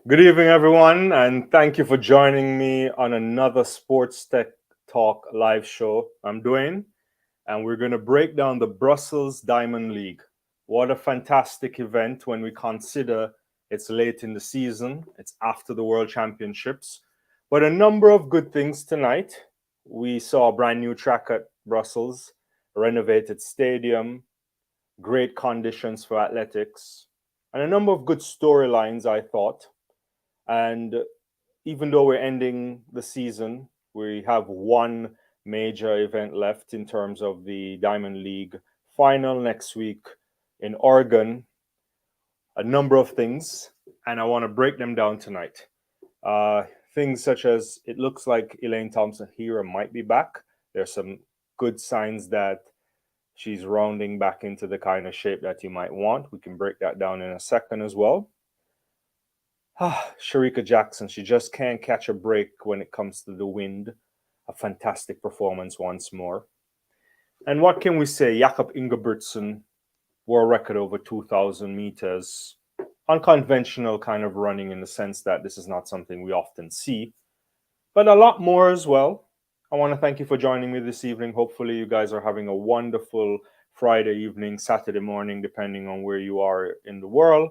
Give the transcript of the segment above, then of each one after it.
Good evening, everyone, and thank you for joining me on another Sports Tech Talk live show. I'm Dwayne, and we're going to break down the Brussels Diamond League. What a fantastic event when we consider it's late in the season, it's after the World Championships, but a number of good things tonight. We saw a brand new track at Brussels, a renovated stadium, great conditions for athletics, and a number of good storylines, I thought. And even though we're ending the season, we have one major event left in terms of the Diamond League final next week in Oregon. A number of things, and I want to break them down tonight. Uh, Things such as it looks like Elaine Thompson-Herah might be back. There's some good signs that she's rounding back into the kind of shape that you might want. We can break that down in a second as well. Shericka Jackson, she just can't catch a break when it comes to the wind. A fantastic performance once more. And what can we say? Jakob Ingebrigtsen, world record over 2,000 meters. Unconventional kind of running in the sense that this is not something we often see, but a lot more as well. I want to thank you for joining me this evening. Hopefully, you guys are having a wonderful Friday evening, Saturday morning, depending on where you are in the world.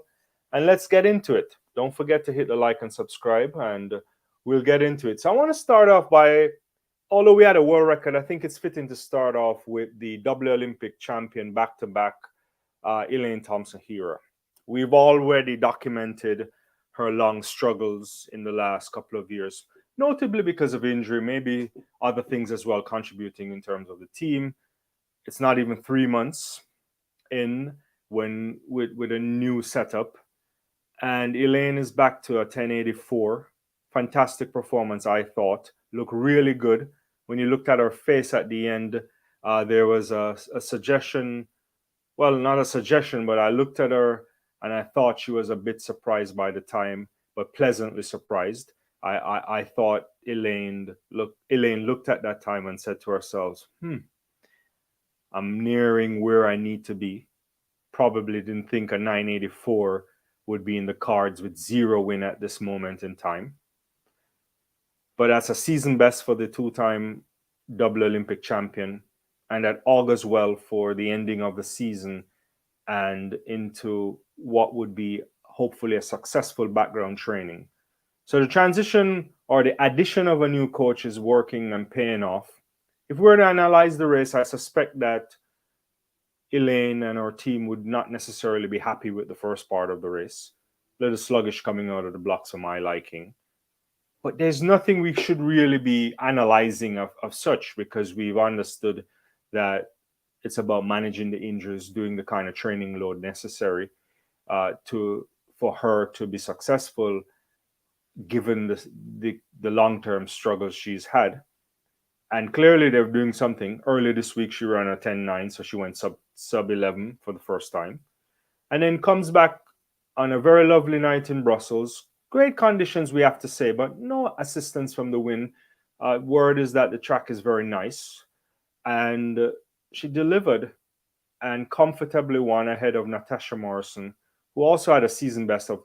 And let's get into it. Don't forget to hit the like and subscribe, and we'll get into it. So, I want to start off by, although we had a world record, I think it's fitting to start off with the double Olympic champion back to back, Elaine Thompson-Herah. We've already documented her long struggles in the last couple of years, notably because of injury, maybe other things as well contributing in terms of the team. It's not even 3 months in when with a new setup, and Elaine is back to a 1084. Fantastic performance, I thought. Looked really good. When you looked at her face at the end, there was a suggestion. Well, not a suggestion, but I looked at her and I thought she was a bit surprised by the time, but pleasantly surprised. I thought Elaine looked at that time and said to herself, I'm nearing where I need to be. Probably didn't think a 984 would be in the cards with zero win at this moment in time. But that's a season best for the two-time double Olympic champion, and that augurs well for the ending of the season and into what would be hopefully a successful background training. So the transition or the addition of a new coach is working and paying off. If we were to analyze the race, I suspect that Elaine and her team would not necessarily be happy with the first part of the race. A little sluggish coming out of the blocks for my liking. But there's nothing we should really be analyzing of such, because we've understood that it's about managing the injuries, doing the kind of training load necessary for her to be successful, given the long-term struggles she's had. And clearly they're doing something. Earlier this week she ran a 10.9, so she went sub 11 for the first time, and then comes back on a very lovely night in Brussels. Great conditions, we have to say, but no assistance from the wind. Word is that the track is very nice, and she delivered and comfortably won ahead of Natasha Morrison, who also had a season best of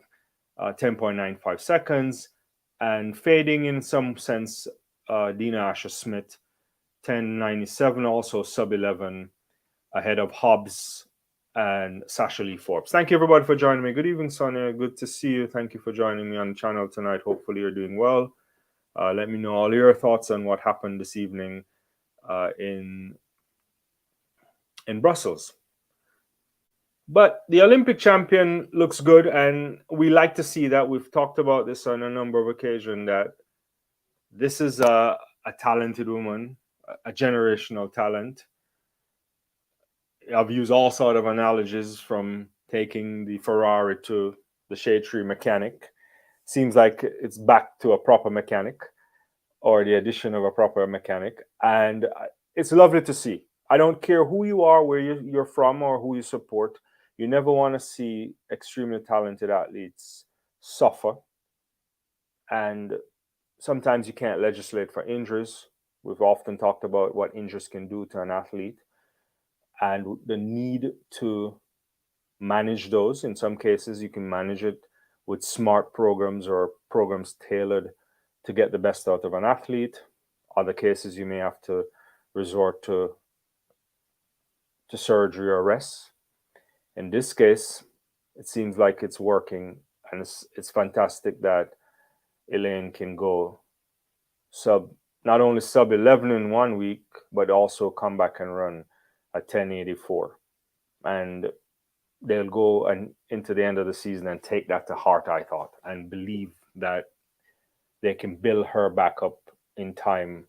10.95 seconds, and fading in some sense, Dina Asher-Smith, 10.97, also sub 11, ahead of Hobbs and Sasha Lee Forbes. Thank you, everybody, for joining me. Good evening, Sonia. Good to see you. Thank you for joining me on the channel tonight. Hopefully you're doing well. Let me know all your thoughts on what happened this evening in Brussels. But the Olympic champion looks good, and we like to see that. We've talked about this on a number of occasions, that this is a talented woman, a generational talent. I've used all sort of analogies, from taking the Ferrari to the shade tree mechanic. Seems like it's back to a proper mechanic, or the addition of a proper mechanic, and it's lovely to see. I don't care who you are, where you're from, or who you support. You never want to see extremely talented athletes suffer, and sometimes you can't legislate for injuries. We've often talked about what injuries can do to an athlete and the need to manage those. In some cases, you can manage it with smart programs or programs tailored to get the best out of an athlete. Other cases, you may have to resort to surgery or rest. In this case, it seems like it's working, and it's fantastic that Elaine can go not only sub 11 in 1 week, but also come back and run a 1084. And they'll go and into the end of the season and take that to heart, I thought, and believe that they can build her back up in time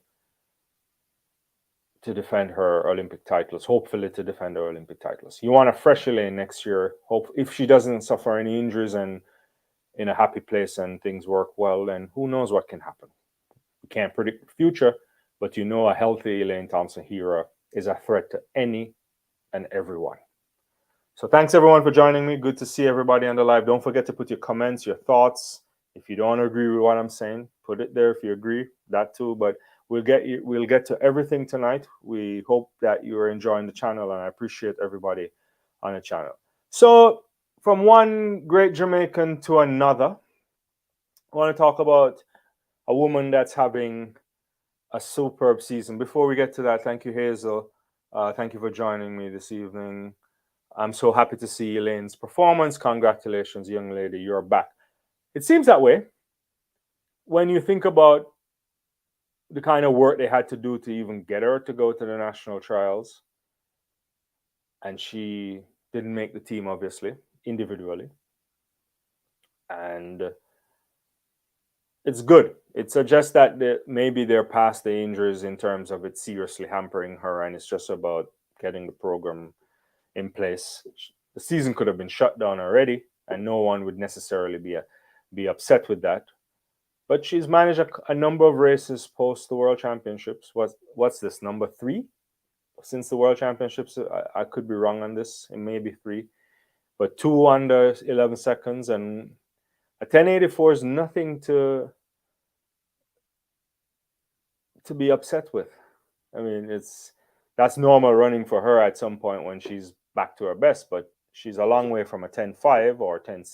to defend her Olympic titles, hopefully to defend her Olympic titles. You want a fresh Elaine next year. Hope if she doesn't suffer any injuries and in a happy place and things work well, then who knows what can happen. You can't predict the future, but you know a healthy Elaine Thompson-Herah is a threat to any and everyone. So thanks everyone for joining me. Good to see everybody on the live. Don't forget to put your comments, your thoughts. If you don't agree with what I'm saying, put it there. If you agree, that too. But we'll get to everything tonight. We hope that you are enjoying the channel, and I appreciate everybody on the channel. So from one great Jamaican to another, I want to talk about a woman that's having a superb season. Before we get to that, thank you, Hazel. Thank you for joining me this evening. I'm so happy to see Elaine's performance. Congratulations, young lady, you're back. It seems that way when you think about the kind of work they had to do to even get her to go to the national trials. And she didn't make the team, obviously, individually. And it's good. It suggests that maybe they're past the injuries in terms of it seriously hampering her, and it's just about getting the program in place. The season could have been shut down already, and no one would necessarily be upset with that. But she's managed a number of races post the World Championships. What's this, number 3? Since the World Championships, I could be wrong on this. It may be 3. But 2 under 11 seconds. And a 1084 is nothing to be upset with. I mean, that's normal running for her at some point when she's back to her best. But she's a long way from a 10.5 or 10.6.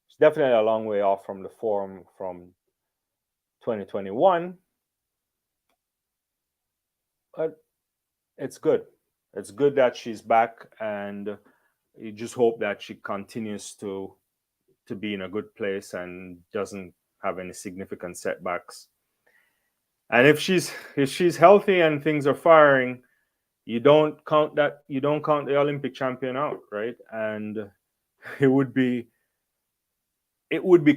She's definitely a long way off from the form from 2021. But it's good. It's good that she's back, and you just hope that she continues to be in a good place and doesn't have any significant setbacks. And if she's healthy and things are firing, you don't count the Olympic champion out, right? And it would be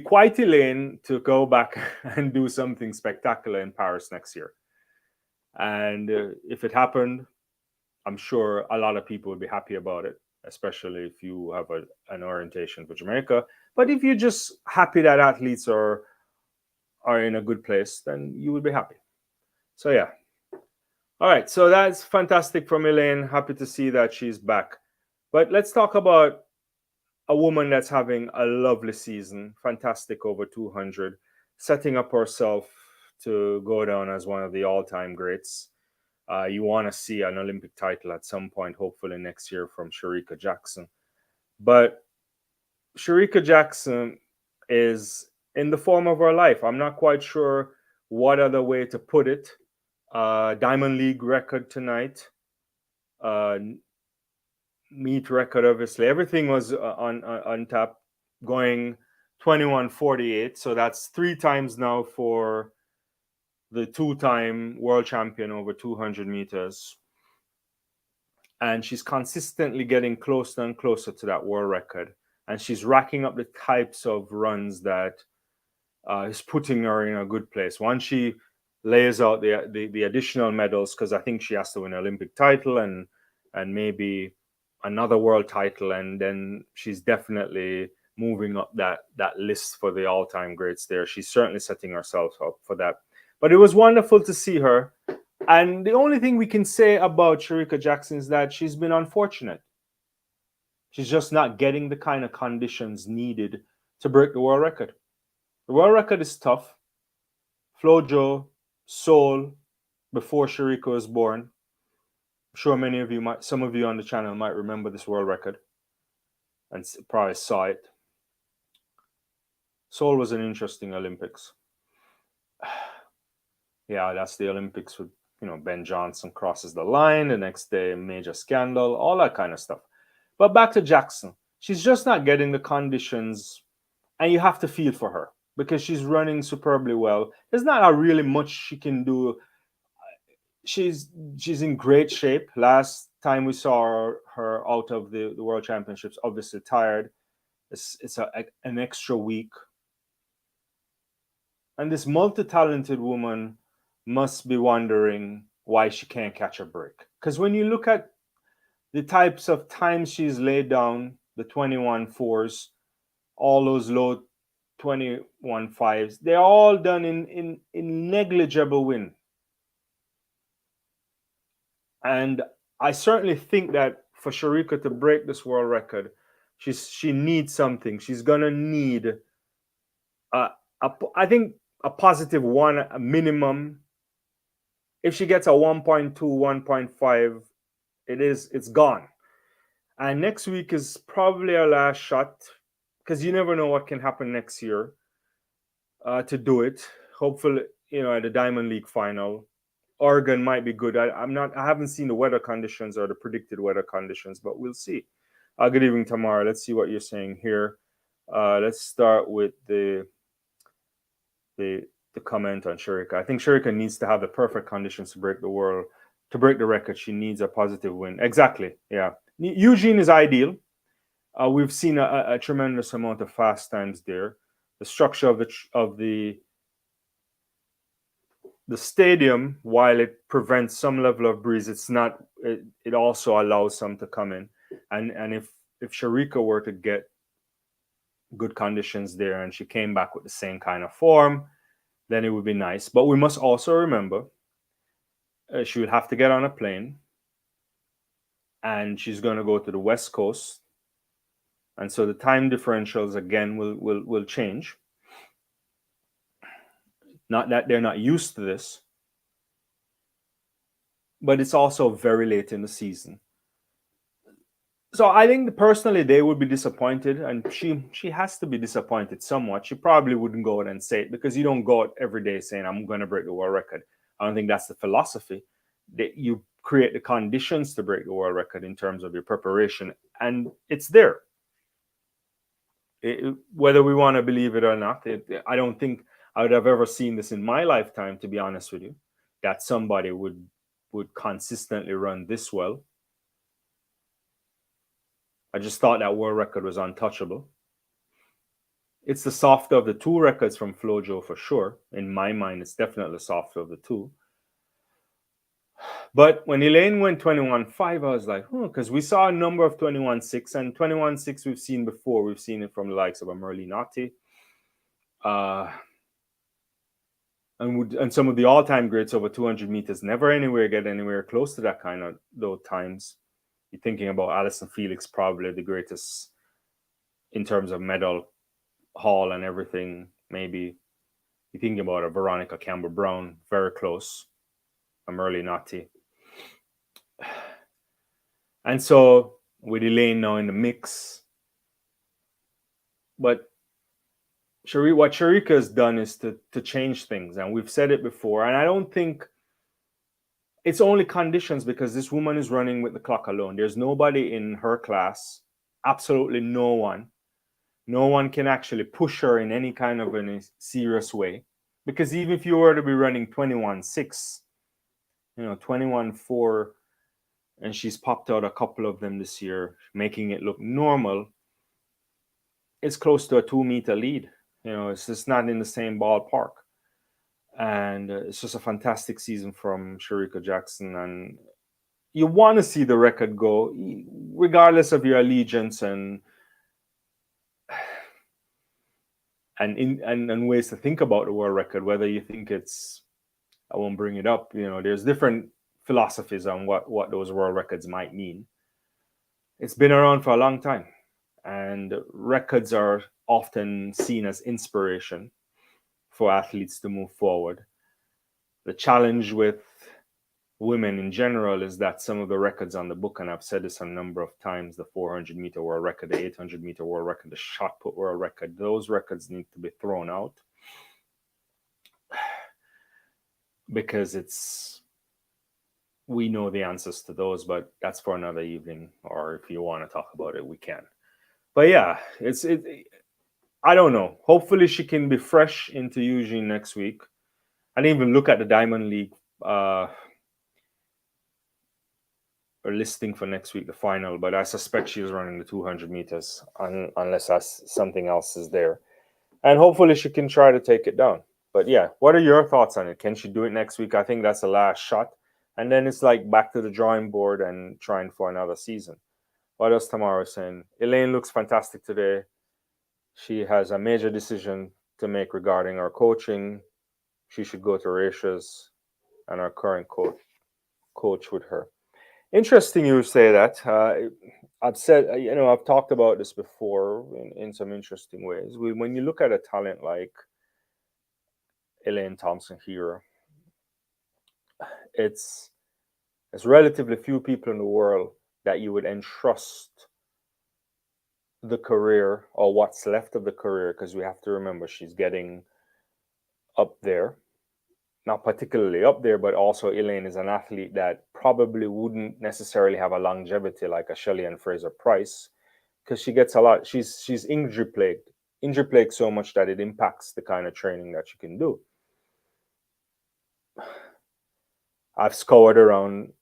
quite Elaine to go back and do something spectacular in Paris next year. And if it happened, I'm sure a lot of people would be happy about it, especially if you have an orientation for Jamaica. But if you're just happy that athletes are in a good place, then you would be happy. So yeah. All right, so that's fantastic from Elaine. Happy to see that she's back. But let's talk about a woman that's having a lovely season, fantastic over 200, setting up herself to go down as one of the all-time greats. You want to see an Olympic title at some point, hopefully next year, from Shericka Jackson. But Shericka Jackson is in the form of her life. I'm not quite sure what other way to put it. Diamond League record tonight. Meet record, obviously. Everything was on tap, going 21:48. So that's 3 times now for the 2-time world champion over 200 meters. And she's consistently getting closer and closer to that world record. And she's racking up the types of runs that is putting her in a good place. Once she lays out the additional medals, because I think she has to win an Olympic title and maybe another world title, and then she's definitely moving up that list for the all-time greats there. She's certainly setting herself up for that. But it was wonderful to see her. And the only thing we can say about Shericka Jackson is that she's been unfortunate. She's just not getting the kind of conditions needed to break the world record. The world record is tough. Flojo, Seoul, before Shericka was born. I'm sure some of you on the channel might remember this world record and probably saw it. Seoul was an interesting Olympics. Yeah, that's the Olympics with, Ben Johnson crosses the line, the next day, major scandal, all that kind of stuff. But back to Jackson. She's just not getting the conditions, and you have to feel for her because she's running superbly well. There's not really much she can do. She's in great shape. Last time we saw her out of the World Championships, obviously tired. It's an extra week. And this multi-talented woman must be wondering why she can't catch a break. Because when you look at the types of times she's laid down, the 21.4s, all those low 21.5s, they're all done in negligible wind. And I certainly think that for Shericka to break this world record, she needs something. She's gonna need I think a positive one, a minimum. If she gets a 1.2, 1.5, it's gone. And next week is probably our last shot because you never know what can happen next year to do it. Hopefully, at the Diamond League final, Oregon might be good. I haven't seen the weather conditions or the predicted weather conditions, but we'll see. Good evening, Tamara. Let's see what you're saying here. Let's start with the comment on Shericka. I think Shericka needs to have the perfect conditions to break the record. She needs a positive win. Exactly. Yeah. Eugene is ideal. We've seen a tremendous amount of fast times there. The structure of the stadium, while it prevents some level of breeze, it also allows some to come in. And if Shericka were to get good conditions there and she came back with the same kind of form, then it would be nice. But we must also remember she would have to get on a plane, and she's going to go to the West Coast, and so the time differentials again will change. Not that they're not used to this, but it's also very late in the season. So I think personally they would be disappointed, and she has to be disappointed somewhat. She probably wouldn't go out and say it because you don't go out every day saying I'm going to break the world record. I don't think that's the philosophy. That you create the conditions to break the world record in terms of your preparation, and it's there. Whether we want to believe it or not, I don't think I would have ever seen this in my lifetime, to be honest with you, that somebody would consistently run this well. I just thought that world record was untouchable. It's the softer of the two records from Flojo for sure. In my mind, it's definitely the softer of the two. But when Elaine went 21.5, I was like, because we saw a number of 21.6, and 21.6 we've seen before. We've seen it from the likes of a Merlinati. And some of the all-time greats over 200 meters never get anywhere close to that kind of those times. You're thinking about Allyson Felix, probably the greatest in terms of medal haul and everything. Maybe you're thinking about a Veronica Campbell-Brown, very close. A Merlinati. And so with Elaine now in the mix, but what Shericka has done is to change things, and we've said it before, and I don't think it's only conditions because this woman is running with the clock alone. There's nobody in her class, absolutely no one. No one can actually push her in any kind of a serious way, because even if you were to be running 21.6, 21.4, and she's popped out a couple of them this year, making it look normal, it's close to a 2-meter lead. It's just not in the same ballpark. And it's just a fantastic season from Shericka Jackson. And you want to see the record go, regardless of your allegiance and ways to think about the world record, whether you think I won't bring it up. There's different philosophies on what those world records might mean. It's been around for a long time, and records are often seen as inspiration for athletes to move forward. The challenge with women in general is that some of the records on the book, and I've said this a number of times, the 400-meter world record, the 800-meter world record, the shot put world record, those records need to be thrown out because we know the answers to those, but that's for another evening, or if you want to talk about it, we can. But yeah, I don't know. Hopefully she can be fresh into Eugene next week. I didn't even look at the Diamond League or listing for next week, the final, but I suspect she's running the 200 meters unless something else is there. And hopefully she can try to take it down. But yeah, what are your thoughts on it? Can she do it next week? I think that's the last shot. And then it's like back to the drawing board and trying for another season. What else Tamara is saying? Elaine looks fantastic today. She has a major decision to make regarding our coaching. She should go to Ratia's and our current coach with her. Interesting you say that. I've said, I've talked about this before in some interesting ways. When you look at a talent like Elaine Thompson-Herah, it's relatively few people in the world that you would entrust the career or what's left of the career, because we have to remember she's getting up there. Not particularly up there, but also Elaine is an athlete that probably wouldn't necessarily have a longevity like a Shelley and Fraser Price, because she gets a lot. She's injury plagued so much that it impacts the kind of training that she can do. I've scoured around,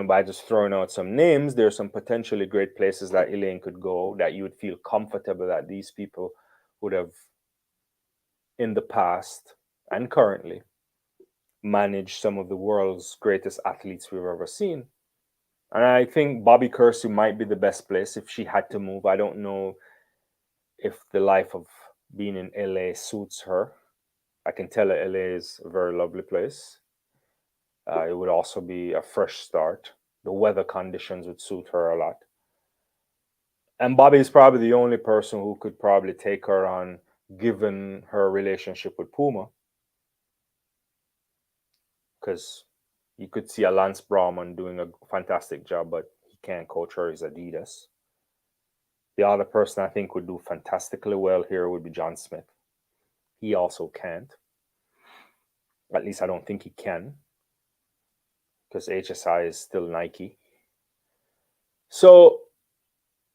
by just throwing out some names. There's some potentially great places that Elaine could go that you would feel comfortable that these people would have in the past and currently manage some of the world's greatest athletes we've ever seen. And I think Bobby Kersey might be the best place if she had to move. I don't know if the life of being in LA suits her. I can tell her LA is a very lovely place. It would also be a fresh start. The weather conditions would suit her a lot. And Bobby is probably the only person who could probably take her on, given her relationship with Puma. Because you could see a Lance Brauman doing a fantastic job, but he can't coach her. He's Adidas. The other person I think would do fantastically well here would be John Smith. He also can't. At least I don't think he can, because HSI is still Nike. So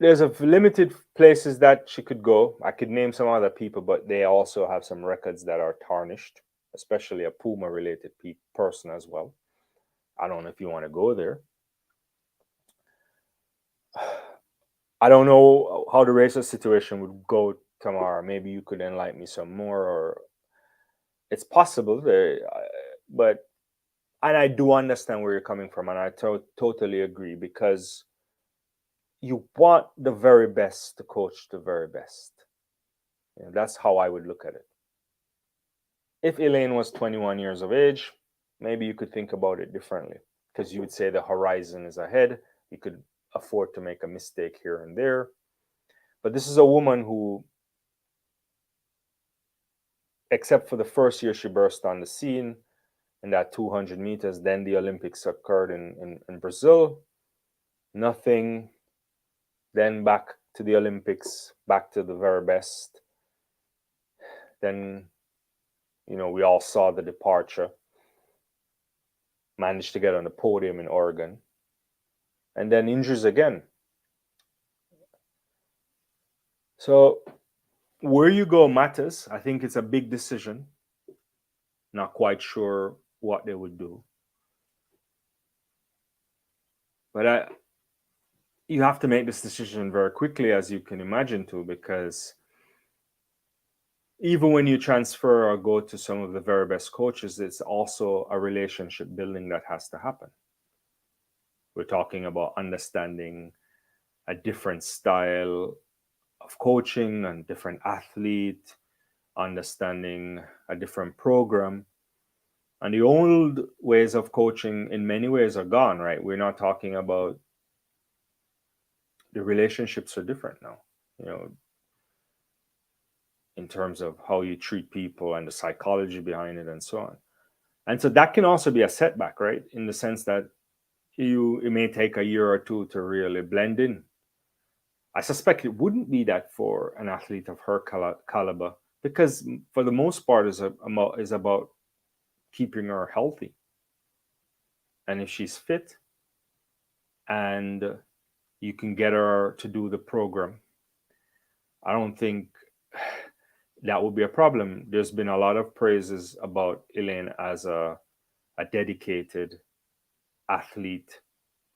there's a limited places that she could go. I could name some other people, but they also have some records that are tarnished, especially a Puma-related person as well. I don't know if you want to go there. I don't know how the racer situation would go tomorrow. Maybe you could enlighten me some more, or it's possible, but and I do understand where you're coming from, and I totally agree, because you want the very best to coach the very best. That's how I would look at it. If Elaine was 21 years of age, maybe you could think about it differently, because you would say the horizon is ahead. You could afford to make a mistake here and there. But this is a woman who, except for the first year she burst on the scene in that 200 meters, then the Olympics occurred in Brazil. Nothing. Then back to the Olympics, back to the very best. Then, we all saw the departure. Managed to get on the podium in Oregon. And then injuries again. So where you go matters. I think it's a big decision. Not quite sure what they would do. But you have to make this decision very quickly, as you can imagine, too, because even when you transfer or go to some of the very best coaches, it's also a relationship building that has to happen. We're talking about understanding a different style of coaching and different athlete, understanding a different program. And the old ways of coaching in many ways are gone, right? We're not talking about, the relationships are different now, in terms of how you treat people and the psychology behind it and so on. And so that can also be a setback, right? In the sense that it may take a year or two to really blend in. I suspect it wouldn't be that for an athlete of her caliber, because for the most part is about keeping her healthy. And if she's fit and you can get her to do the program, I don't think that would be a problem. There's been a lot of praises about Elaine as a dedicated athlete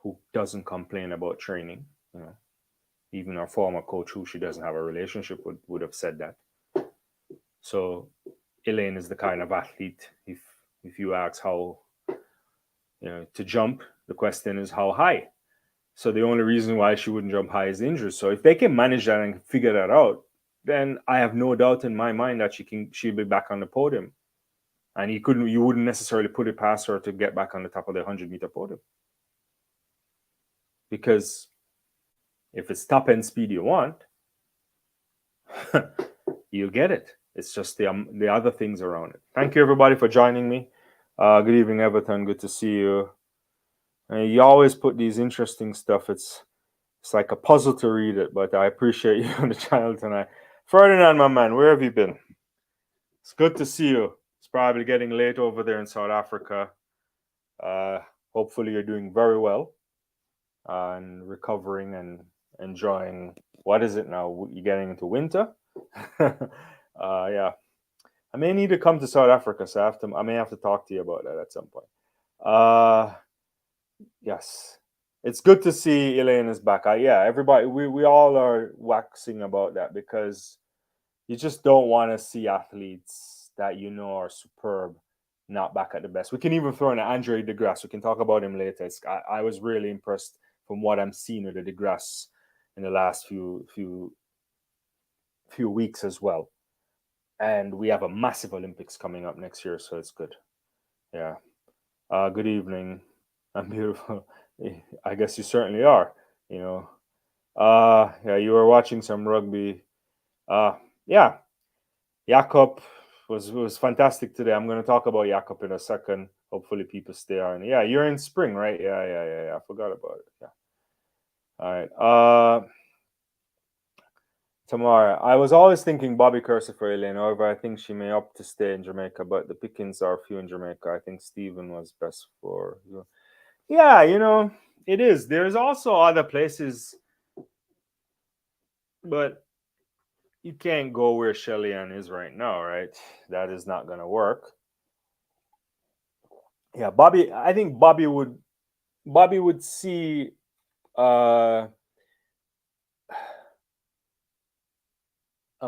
who doesn't complain about training. You know, even our former coach, who she doesn't have a relationship with, would have said that. So Elaine is the kind of athlete. If you ask how, to jump, the question is how high. So the only reason why she wouldn't jump high is injury. So if they can manage that and figure that out, then I have no doubt in my mind that she'll be back on the podium. And you wouldn't necessarily put it past her to get back on the top of the 100-meter podium. Because if it's top end speed you want, you'll get it. It's just the other things around it. Thank you everybody for joining me. Good evening, Everton. Good to see you. You always put these interesting stuff. It's like a puzzle to read it, but I appreciate you on the channel tonight. Ferdinand, my man, where have you been? It's good to see you. It's probably getting late over there in South Africa. Hopefully you're doing very well and recovering and enjoying. What is it now? You're getting into winter? Yeah. I may need to come to South Africa, so I may have to talk to you about that at some point. Yes. It's good to see Elaine is back. Everybody, we all are waxing about that, because you just don't want to see athletes that are superb not back at the best. We can even throw in Andre DeGrasse. We can talk about him later. I was really impressed from what I'm seeing with the DeGrasse in the last few weeks as well. And we have a massive Olympics coming up next year, so it's good. Yeah. Good evening. I'm beautiful. I guess you certainly are. Yeah, you were watching some rugby. Yeah, Jakob was fantastic today. I'm going to talk about Jakob in a second. Hopefully, people stay on. Yeah, you're in spring, right? Yeah. I forgot about it. Yeah. All right. Tamara, I was always thinking Bobby Cursor for Elaine. However, I think she may opt to stay in Jamaica, but the pickings are few in Jamaica. I think Stephen was best for you. Yeah, it is. There's also other places, but you can't go where Shelly Ann is right now, right? That is not going to work. Yeah, Bobby. I think Bobby would see a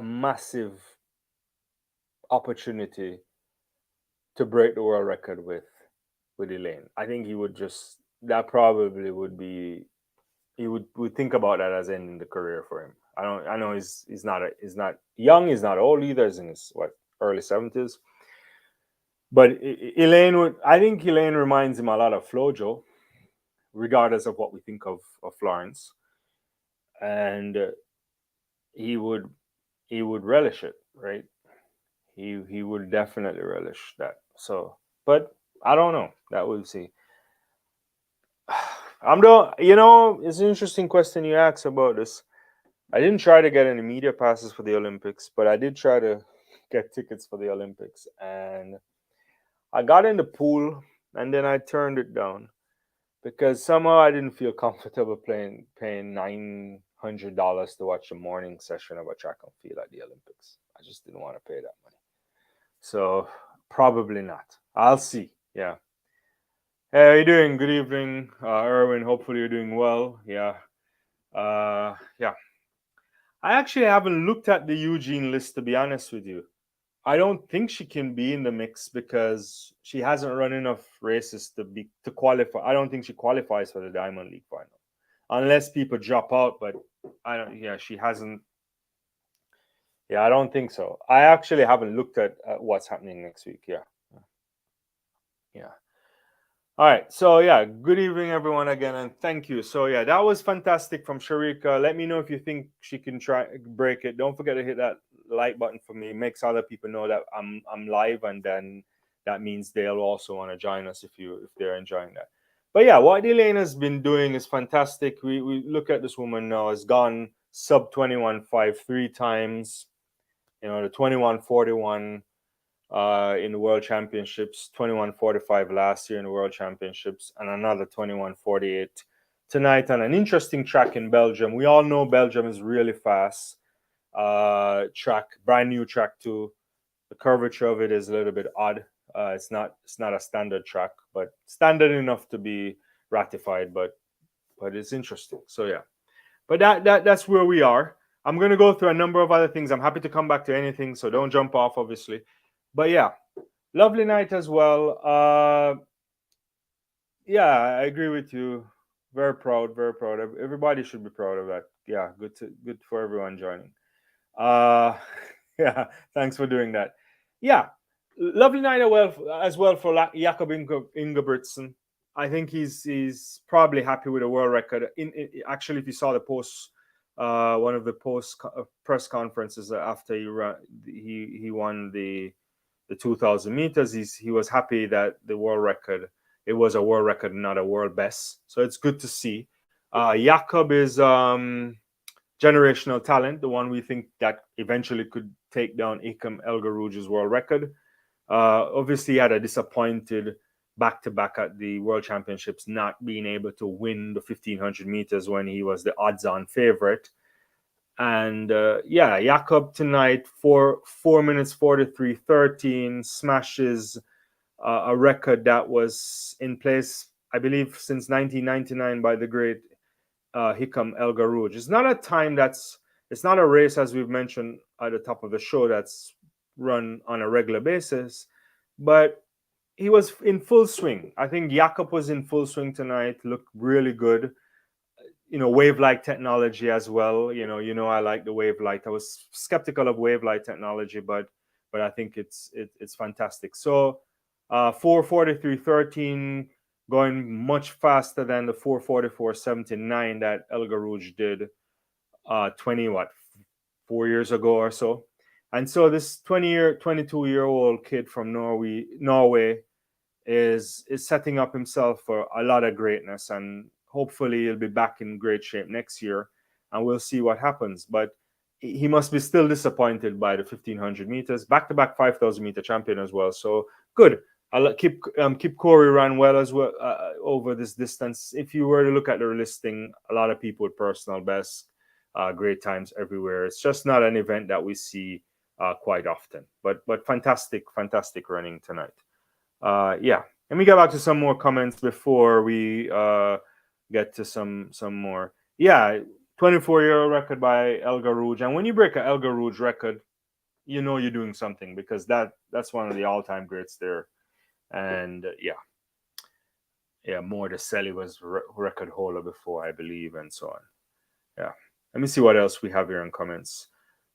massive opportunity to break the world record with Elaine. I think he would that probably would be, he would think about that as ending the career for him. I know he's not young, he's not old either. He's in his early 70s. But I think Elaine reminds him a lot of Flojo, regardless of what we think of Florence. And he would relish it, right? He would definitely relish that. So, but I don't know. That we'll see. It's an interesting question you asked about this. I didn't try to get any media passes for the Olympics, but I did try to get tickets for the Olympics, and I got in the pool and then I turned it down because somehow I didn't feel comfortable paying $900 to watch a morning session of a track and field at the Olympics. I just didn't want to pay that money. So probably not. I'll see. Yeah. Hey, how you doing? Good evening, Erwin. Hopefully you're doing well. Yeah. Yeah. I actually haven't looked at the Eugene list, to be honest with you. I don't think she can be in the mix because she hasn't run enough races to qualify. I don't think she qualifies for the Diamond League final, unless people drop out. But I don't. Yeah, she hasn't. Yeah, I don't think so. I actually haven't looked at what's happening next week. Yeah. All right. So yeah, good evening everyone again, and thank you. So yeah, that was fantastic from Shericka. Let me know if you think she can try break it. Don't forget to hit that like button for me. It makes other people know that I'm live, and then that means they'll also want to join us if they're enjoying that. But yeah, what Elaine has been doing is fantastic. We look at this woman now, has gone sub 21.5 3 times. The 21.41 in the World Championships, 21.45 last year in the World Championships, and another 21.48 tonight on an interesting track in Belgium. We all know Belgium is really fast. Track, brand new track too. The curvature of it is a little bit odd. It's not a standard track, but standard enough to be ratified. But it's interesting. So yeah, but that's where we are. I'm gonna go through a number of other things. I'm happy to come back to anything, so don't jump off, obviously. But yeah, lovely night as well. Yeah, I agree with you. Very proud, very proud. Everybody should be proud of that. Yeah, good for everyone joining. Yeah, thanks for doing that. Yeah, lovely night as well for Jakob Ingebrigtsen. I think he's probably happy with the world record. Actually, if you saw the post, one of the press conferences after he won the 2,000 meters, he was happy that the world record, it was a world record, not a world best. So it's good to see. Jakob is generational talent, the one we think that eventually could take down Ikam El Garouge's world record. Obviously, he had a disappointed back-to-back at the World Championships, not being able to win the 1,500 meters when he was the odds-on favorite. And yeah, Jakob tonight, 4 minutes 43:13, smashes a record that was in place, I believe, since 1999 by the great Hikam El Garouge. It's not a time it's not a race, as we've mentioned at the top of the show, that's run on a regular basis, but he was in full swing. I think Jakob was in full swing tonight, looked really good. Wave light technology as well. I like the wave light. I was skeptical of wave light technology, but I think it's fantastic. So 4:43:13, going much faster than the 4:44:79 that El Garouge did 4 years ago or so. And so this 22-year-old kid from Norway is setting up himself for a lot of greatness, and hopefully he'll be back in great shape next year, and we'll see what happens. But he must be still disappointed by the 1,500 meters, back-to-back 5,000 meter champion as well. So good. I'll keep Corey run well as well over this distance. If you were to look at the listing, a lot of people with personal best, great times everywhere. It's just not an event that we see quite often. But fantastic running tonight. Yeah, let me get back to some more comments before we get to some more. Yeah, 24-year record by El Garouge, and when you break an El Garouge record, you're doing something, because that's one of the all-time greats there. And yeah, more the Selly was record holder before, I believe, and so on. Yeah, let me see what else we have here in comments.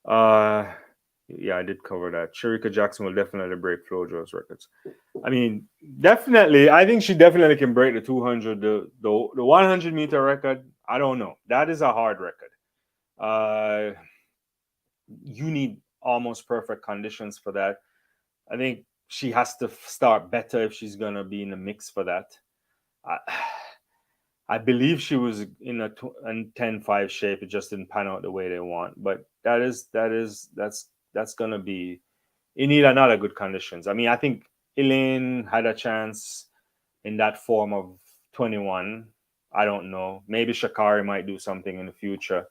Yeah, I did cover that. Shericka Jackson will definitely break Flojo's records. I mean, definitely. I think she definitely can break the 200. The 100 meter record, I don't know. That is a hard record. You need almost perfect conditions for that. I think she has to start better if she's going to be in the mix for that. I believe she was in a 10-5 shape. It just didn't pan out the way they want. But that's going to be, you need another good conditions. I mean, I think Elaine had a chance in that form of 21. I don't know. Maybe Sha'Carri might do something in the future.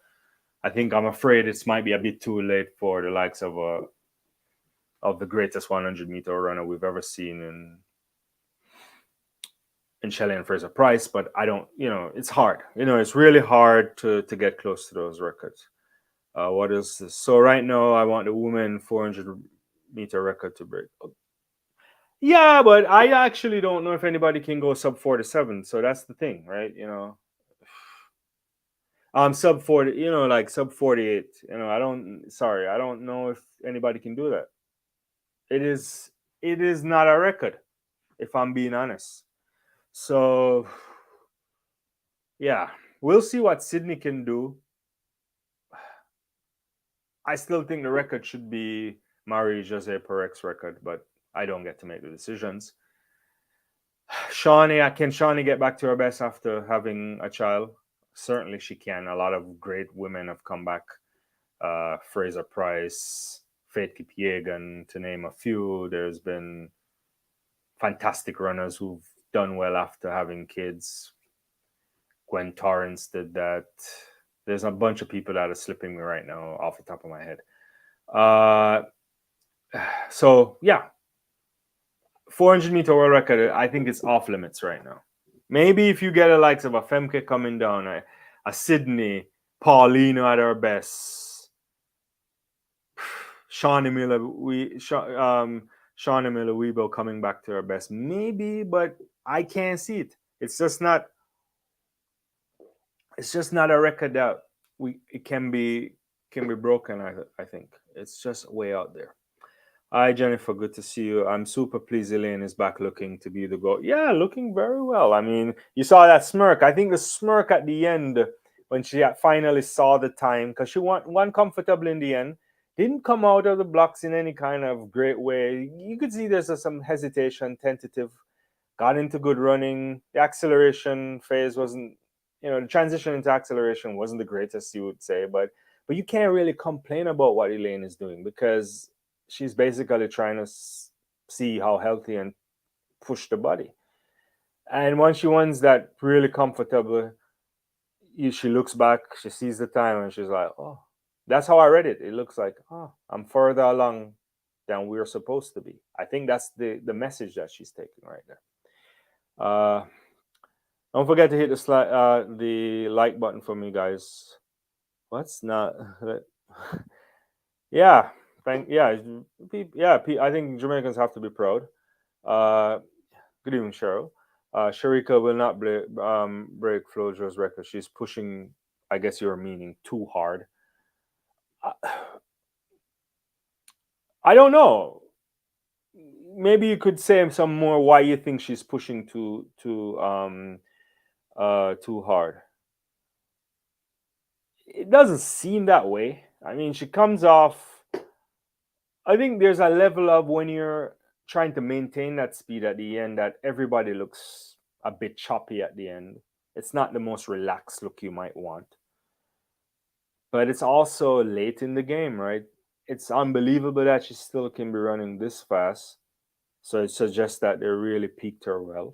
I'm afraid it might be a bit too late for the likes of the greatest 100 meter runner we've ever seen in Shelley and Fraser Price. But I don't, it's hard. It's really hard to get close to those records. What is this? So right now, I want the women 400 meter record to break. Yeah, but I actually don't know if anybody can go sub 47. So that's the thing, right? Sub 40, like sub 48. I don't know if anybody can do that. It is not a record, if I'm being honest. So yeah, we'll see what Sydney can do. I still think the record should be Marie-José Perec's record, but I don't get to make the decisions. Can Shawnee get back to her best after having a child? Certainly she can. A lot of great women have come back. Fraser Price, Faith Kipyegon, to name a few. There's been fantastic runners who've done well after having kids. Gwen Torrance did that. There's a bunch of people that are slipping me right now off the top of my head. So yeah, 400-meter world record, I think it's off limits right now. Maybe if you get the likes of a Femke coming down, a Sydney, Paulino at her best, Shawnee Miller, Shawnee Miller Weebo coming back to her best, maybe, but I can't see it. It's just not a record that it can be broken. I think it's just way out there. Hi Jennifer, good to see you. I'm super pleased Elaine is back looking to be the goal. Yeah, looking very well. I mean, you saw that smirk. I think the smirk at the end when she finally saw the time, because she won comfortably in the end, didn't come out of the blocks in any kind of great way. You could see there's some hesitation, tentative, got into good running. The acceleration phase wasn't, the transition into acceleration wasn't the greatest, you would say, but you can't really complain about what Elaine is doing, because she's basically trying to see how healthy and push the body. And once she wins that really comfortable, she looks back, she sees the time, and she's like, oh, that's how I read it. It looks like, oh, I'm further along than we're supposed to be. I think that's the message that she's taking right there. Don't forget to hit the like button for me, guys. What's not? Yeah. I think Jamaicans have to be proud. Good evening, Cheryl. Shericka will not break Flojo's record. She's pushing, I guess you're meaning, too hard. I don't know. Maybe you could say some more why you think she's pushing too hard. It doesn't seem that way. I mean, she comes off. I think there's a level of when you're trying to maintain that speed at the end that everybody looks a bit choppy at the end. It's not the most relaxed look you might want. But it's also late in the game, right? It's unbelievable that she still can be running this fast. So it suggests that they really peaked her well.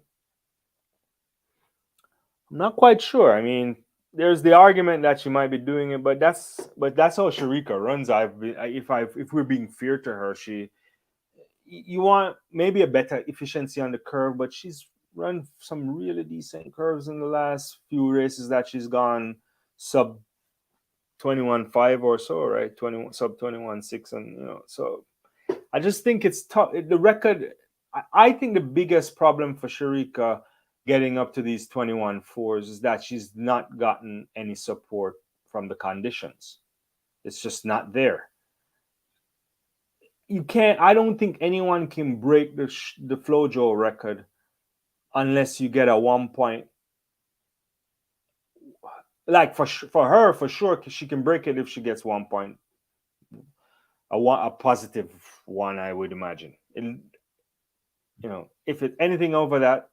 I'm not quite sure. I mean, there's the argument that she might be doing it, but that's how Shericka runs. If we're being fair to her, you want maybe a better efficiency on the curve, but she's run some really decent curves in the last few races that she's gone sub 21.5 or so, right? Sub 21.6, and so I just think it's tough. The record, I think the biggest problem for Shericka getting up to these 21.4s is that she's not gotten any support from the conditions. It's just not there. I don't think anyone can break the Flojo record unless you get a 1 point. Like for her, for sure, she can break it if she gets 1 point. A positive one, I would imagine. If it's anything over that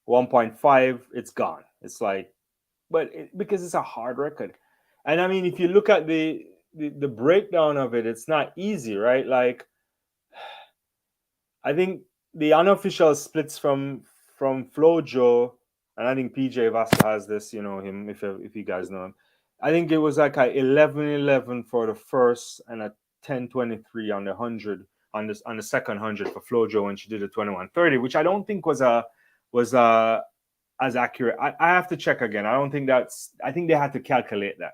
1.5, it's gone. It's like, because it's a hard record. And I mean, if you look at the breakdown of it, it's not easy, right? Like, I think the unofficial splits from Flojo, and I think PJ Vasta has this, him, if you guys know him. I think it was like a 11-11 for the first and a 10-23 on the 100 on the second 100 for Flojo when she did a 21-30, which I don't think was as accurate. I have to check again. I think they had to calculate that.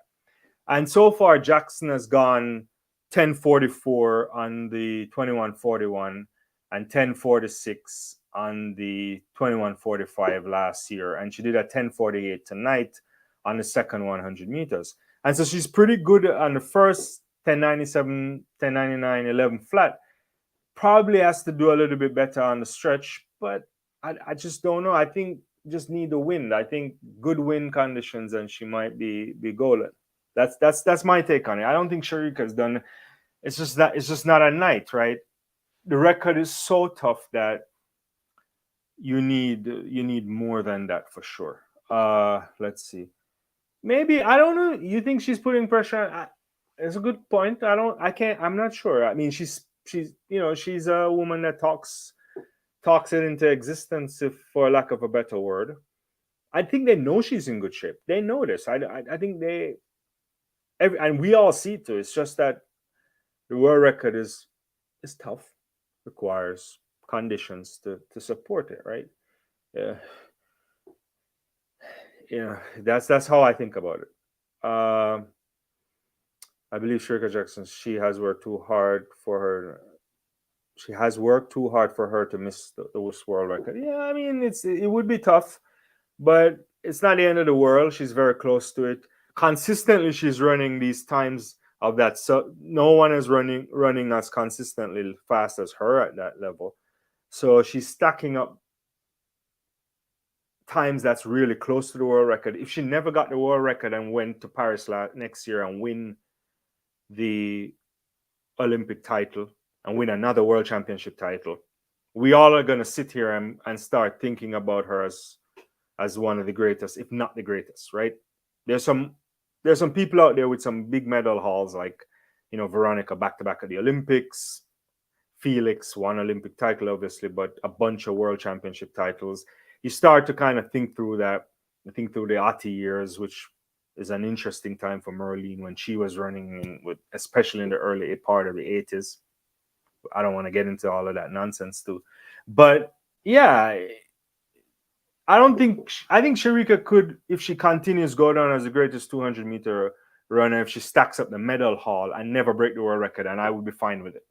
And so far, Jackson has gone 10:44 on the 21:41 and 10:46 on the 21:45 last year, and she did a 10:48 tonight on the second 100 meters. And so she's pretty good on the first 10:97, 10:99, 11 flat. Probably has to do a little bit better on the stretch, but I just don't know. I think just need the wind. I think good wind conditions, and she might be golden. That's my take on it. I don't think Shericka's done. It's just not a night, right? the record is so tough that you need more than that for sure. Let's see. Maybe I don't know. You think she's putting pressure on? It's a good point. I don't. I can't. I'm not sure. I mean, she's a woman that talks it into existence, if for lack of a better word. I think they know she's in good shape. They know this. I think and we all see it too. It's just that the world record is tough, requires conditions to support it, right? Yeah, yeah. That's how I think about it. I believe Shericka Jackson. She has worked too hard for her to miss the world record. Yeah, I mean it would be tough, but it's not the end of the world. She's very close to it. Consistently, she's running these times of that. So no one is running as consistently fast as her at that level. So she's stacking up times that's really close to the world record. If she never got the world record and went to Paris next year and win the Olympic title and win another world championship title, we all are going to sit here and start thinking about her as one of the greatest, if not the greatest, right? There's some people out there with some big medal hauls, like Veronica back to back at the Olympics, Felix one Olympic title, obviously, but a bunch of world championship titles. You start to kind of think through the Ati years, which is an interesting time for Merlene when she was running especially in the early part of the 80s. I don't want to get into all of that nonsense too, but yeah, I think Shericka could, if she continues, go down as the greatest 200-meter runner if she stacks up the medal haul and never break the world record, and I would be fine with it.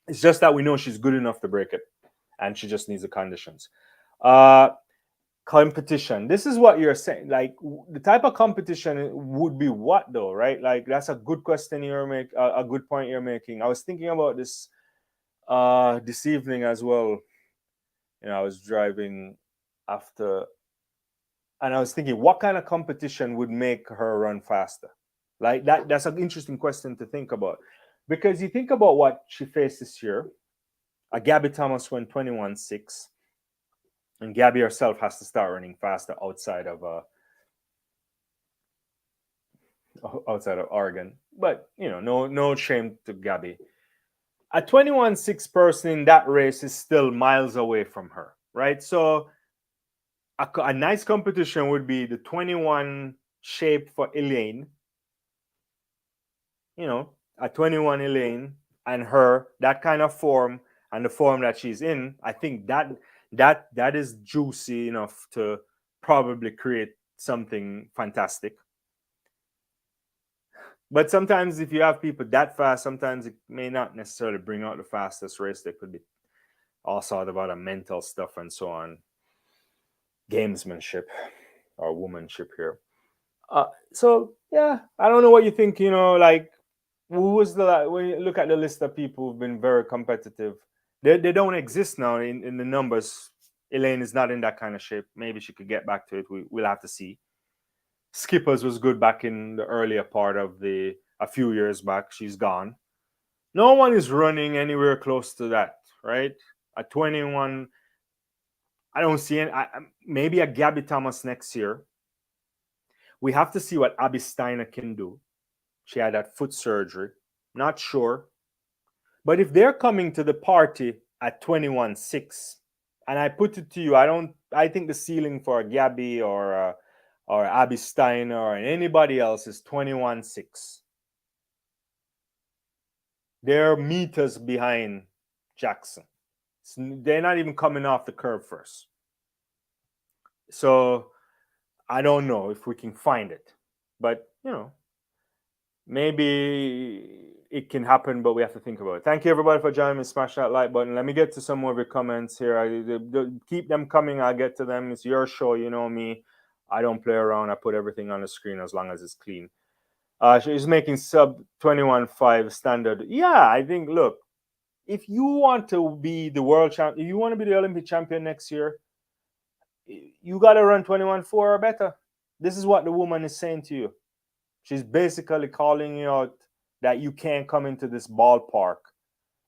It's just that we know she's good enough to break it, and she just needs the conditions. Competition. This is what you're saying. Like the type of competition would be what though, right? Like that's a good question you're making. A good point you're making. I was thinking about this this evening as well. I was driving after, and I was thinking, what kind of competition would make her run faster? Like that's an interesting question to think about, because you think about what she faced this year. Gabby Thomas went 21.6, and Gabby herself has to start running faster outside of Oregon. But no shame to Gabby. A 21.6 person in that race is still miles away from her, right? So a nice competition would be the 21 shape for Elaine. A 21 Elaine and her, that kind of form and the form that she's in. I think that is juicy enough to probably create something fantastic. But sometimes if you have people that fast, sometimes it may not necessarily bring out the fastest race. There could be all sort of other mental stuff and so on. Gamesmanship or womanship here. So yeah, I don't know what you think. Like who was when you look at the list of people who've been very competitive, they don't exist now in the numbers. Elaine is not in that kind of shape. Maybe she could get back to it. We'll have to see. Skippers was good back in the earlier part of a few years back. She's gone. No one is running anywhere close to that, right? At 21, I don't see any. Maybe a Gabby Thomas next year. We have to see what Abby Steiner can do. She had that foot surgery. Not sure. But if they're coming to the party at 21.6, and I put it to you, I think the ceiling for a Gabby or Abby Steiner or anybody else is 21.6. They're meters behind Jackson. They're not even coming off the curve first. So I don't know if we can find it. But, maybe it can happen, but we have to think about it. Thank you, everybody, for joining me. Smash that like button. Let me get to some more of your comments here. Keep them coming. I'll get to them. It's your show. You know me. I don't play around. I put everything on the screen as long as it's clean. She's making sub 21.5 standard. Yeah, I think, look, if you want to be the world champion, if you want to be the Olympic champion next year, you got to run 21.4 or better. This is what the woman is saying to you. She's basically calling you out that you can't come into this ballpark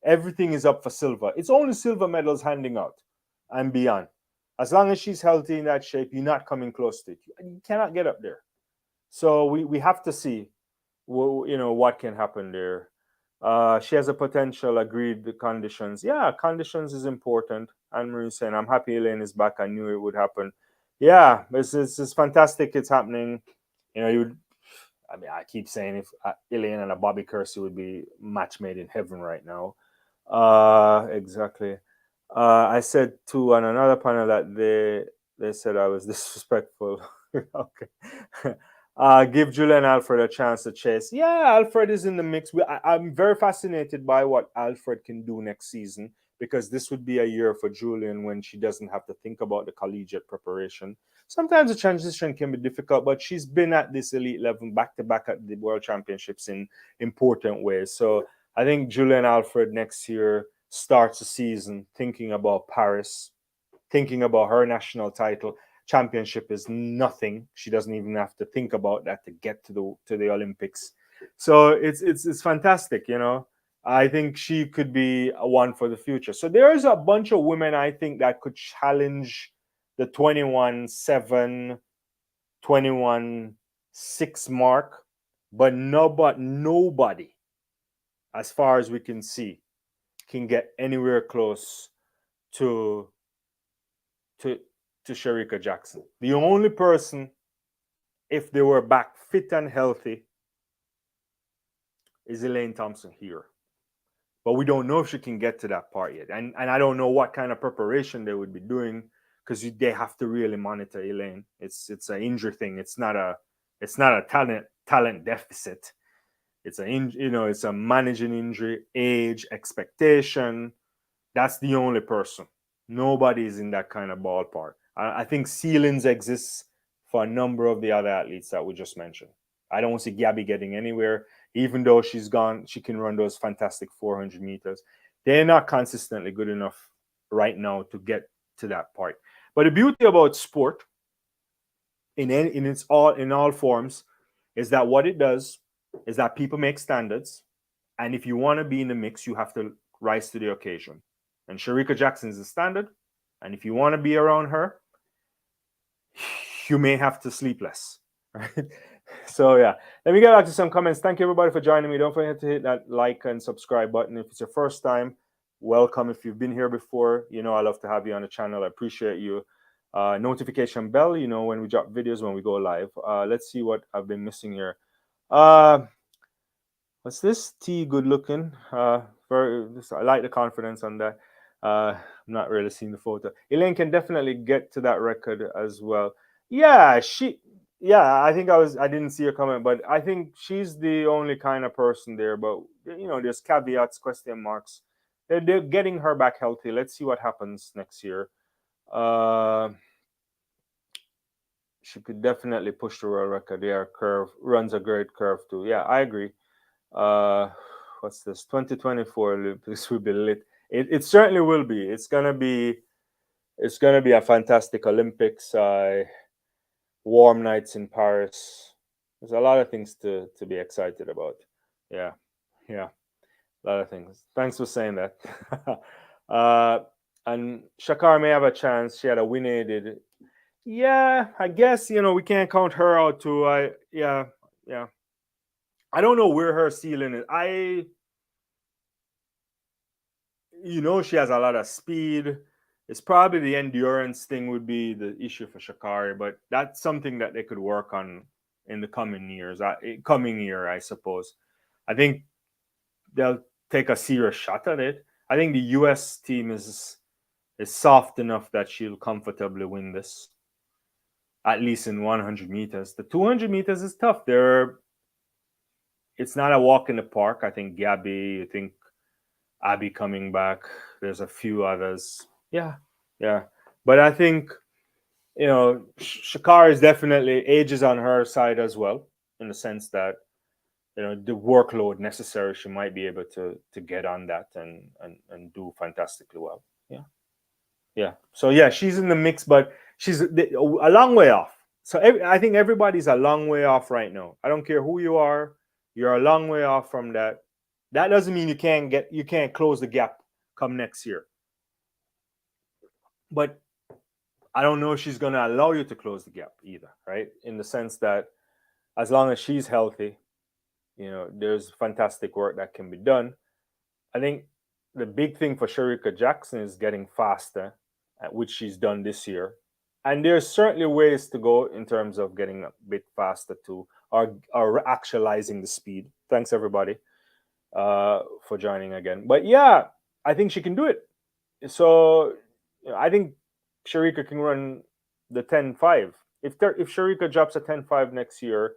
everything is up for silver. It's only silver medals handing out and beyond. As long as she's healthy in that shape, you're not coming close to it. You cannot get up there. So we have to see, what can happen there. She has a potential agreed conditions. Yeah, conditions is important. Anne Marie saying, I'm happy Elaine is back. I knew it would happen. Yeah, it's fantastic. It's happening. I mean, I keep saying if Elaine and a Bobby Kersey would be match made in heaven right now. Exactly. I said to on another panel that they said I was disrespectful. Okay. Give Julian Alfred a chance to chase. Yeah, Alfred is in the mix. I'm very fascinated by what Alfred can do next season, because this would be a year for Julian when she doesn't have to think about the collegiate preparation. Sometimes the transition can be difficult, but she's been at this elite level back to back at the World Championships in important ways. So I think Julian Alfred next year starts the season thinking about Paris, thinking about her national title. Championship is nothing. She doesn't even have to think about that to get to the Olympics. So it's fantastic, I think she could be a one for the future. So there is a bunch of women I think that could challenge the 21-7, 21-6 mark, but nobody, as far as we can see, can get anywhere close to Shericka Jackson. The only person, if they were back fit and healthy, is Elaine Thompson-Herah. But we don't know if she can get to that part yet. And I don't know what kind of preparation they would be doing, because they have to really monitor Elaine. It's an injury thing. It's not a talent deficit. It's it's a managing injury, age, expectation. That's the only person. Nobody is in that kind of ballpark. I think ceilings exists for a number of the other athletes that we just mentioned. I don't see Gabby getting anywhere, even though she's gone. She can run those fantastic 400 meters. They're not consistently good enough right now to get to that part. But the beauty about sport, in all forms, is that what it does is that people make standards, and if you want to be in the mix, you have to rise to the occasion. And Shericka Jackson is the standard, and if you want to be around her, you may have to sleep less. Right? So yeah, let me get back to some comments. Thank you everybody for joining me. Don't forget to hit that like and subscribe button. If it's your first time, welcome. If you've been here before, I love to have you on the channel. I appreciate you. Notification bell, when we drop videos, when we go live. Let's see what I've been missing here. What's this? T good looking. I like the confidence on that. I'm not really seeing the photo. Elaine can definitely get to that record as well. Yeah, I think I didn't see her comment, but I think she's the only kind of person there. But there's caveats, question marks. They're getting her back healthy. Let's see what happens next year. She could definitely push the world record. Yeah, curve runs a great curve too. Yeah, I agree. What's this? 2024 Olympics will be lit. It certainly will be. It's gonna be a fantastic Olympics. Warm nights in Paris. There's a lot of things to be excited about. Yeah, a lot of things. Thanks for saying that. And Shakar may have a chance. She had a win aided. Yeah, I guess we can't count her out too. Yeah. I don't know where her ceiling is. She has a lot of speed. It's probably the endurance thing would be the issue for Sha'Carri, but that's something that they could work on in the coming year, I suppose. I think they'll take a serious shot at it. I think the US team is soft enough that she'll comfortably win this, at least in 100 meters. The 200 meters is tough. It's not a walk in the park. I think Gabby, I think Abby coming back. There's a few others. Yeah. But I think, Sha'Carri is definitely ages on her side as well, in the sense that, the workload necessary, she might be able to get on that and do fantastically well. Yeah. So yeah, she's in the mix, but she's a long way off. So I think everybody's a long way off right now. I don't care who you are. You're a long way off from that. That doesn't mean you can't close the gap come next year. But I don't know if she's going to allow you to close the gap either, right? In the sense that as long as she's healthy, there's fantastic work that can be done. I think the big thing for Shericka Jackson is getting faster, which she's done this year. And there's certainly ways to go in terms of getting a bit faster too, or actualizing the speed. Thanks everybody for joining again. But yeah, I think she can do it. So I think Shericka can run the 10.5. If Shericka drops a 10.5 next year,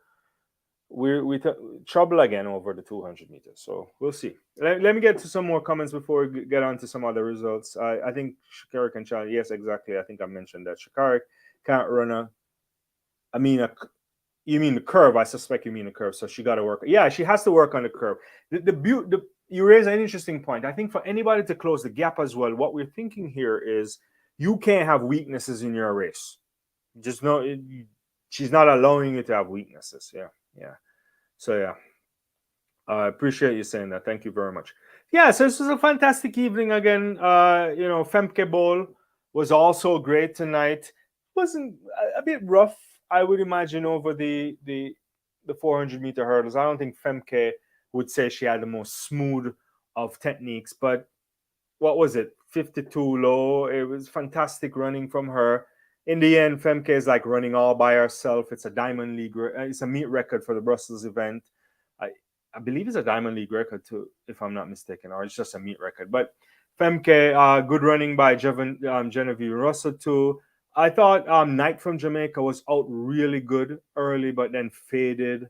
we trouble again over the 200 meters. So we'll see. Let me get to some more comments before we get on to some other results. I think Shakira can challenge. Yes, exactly. I think I mentioned that Shakira can't run you mean the curve? I suspect you mean the curve. So she got to work. Yeah, she has to work on the curve. You raise an interesting point. I think for anybody to close the gap as well, what we're thinking here is you can't have weaknesses in your race. Just know she's not allowing you to have weaknesses. Yeah. So yeah, I appreciate you saying that. Thank you very much. Yeah, so this was a fantastic evening again. Femke Bowl was also great tonight. Wasn't a bit rough, I would imagine, over the 400-meter hurdles. I don't think Femke would say she had the most smooth of techniques, but what was it? 52 low. It was fantastic running from her. In the end, Femke is like running all by herself. It's a Diamond League. It's a meet record for the Brussels event. I believe it's a Diamond League record too, if I'm not mistaken, or it's just a meet record. But Femke, good running by Genevieve Russell too. I thought Knight from Jamaica was out really good early, but then faded.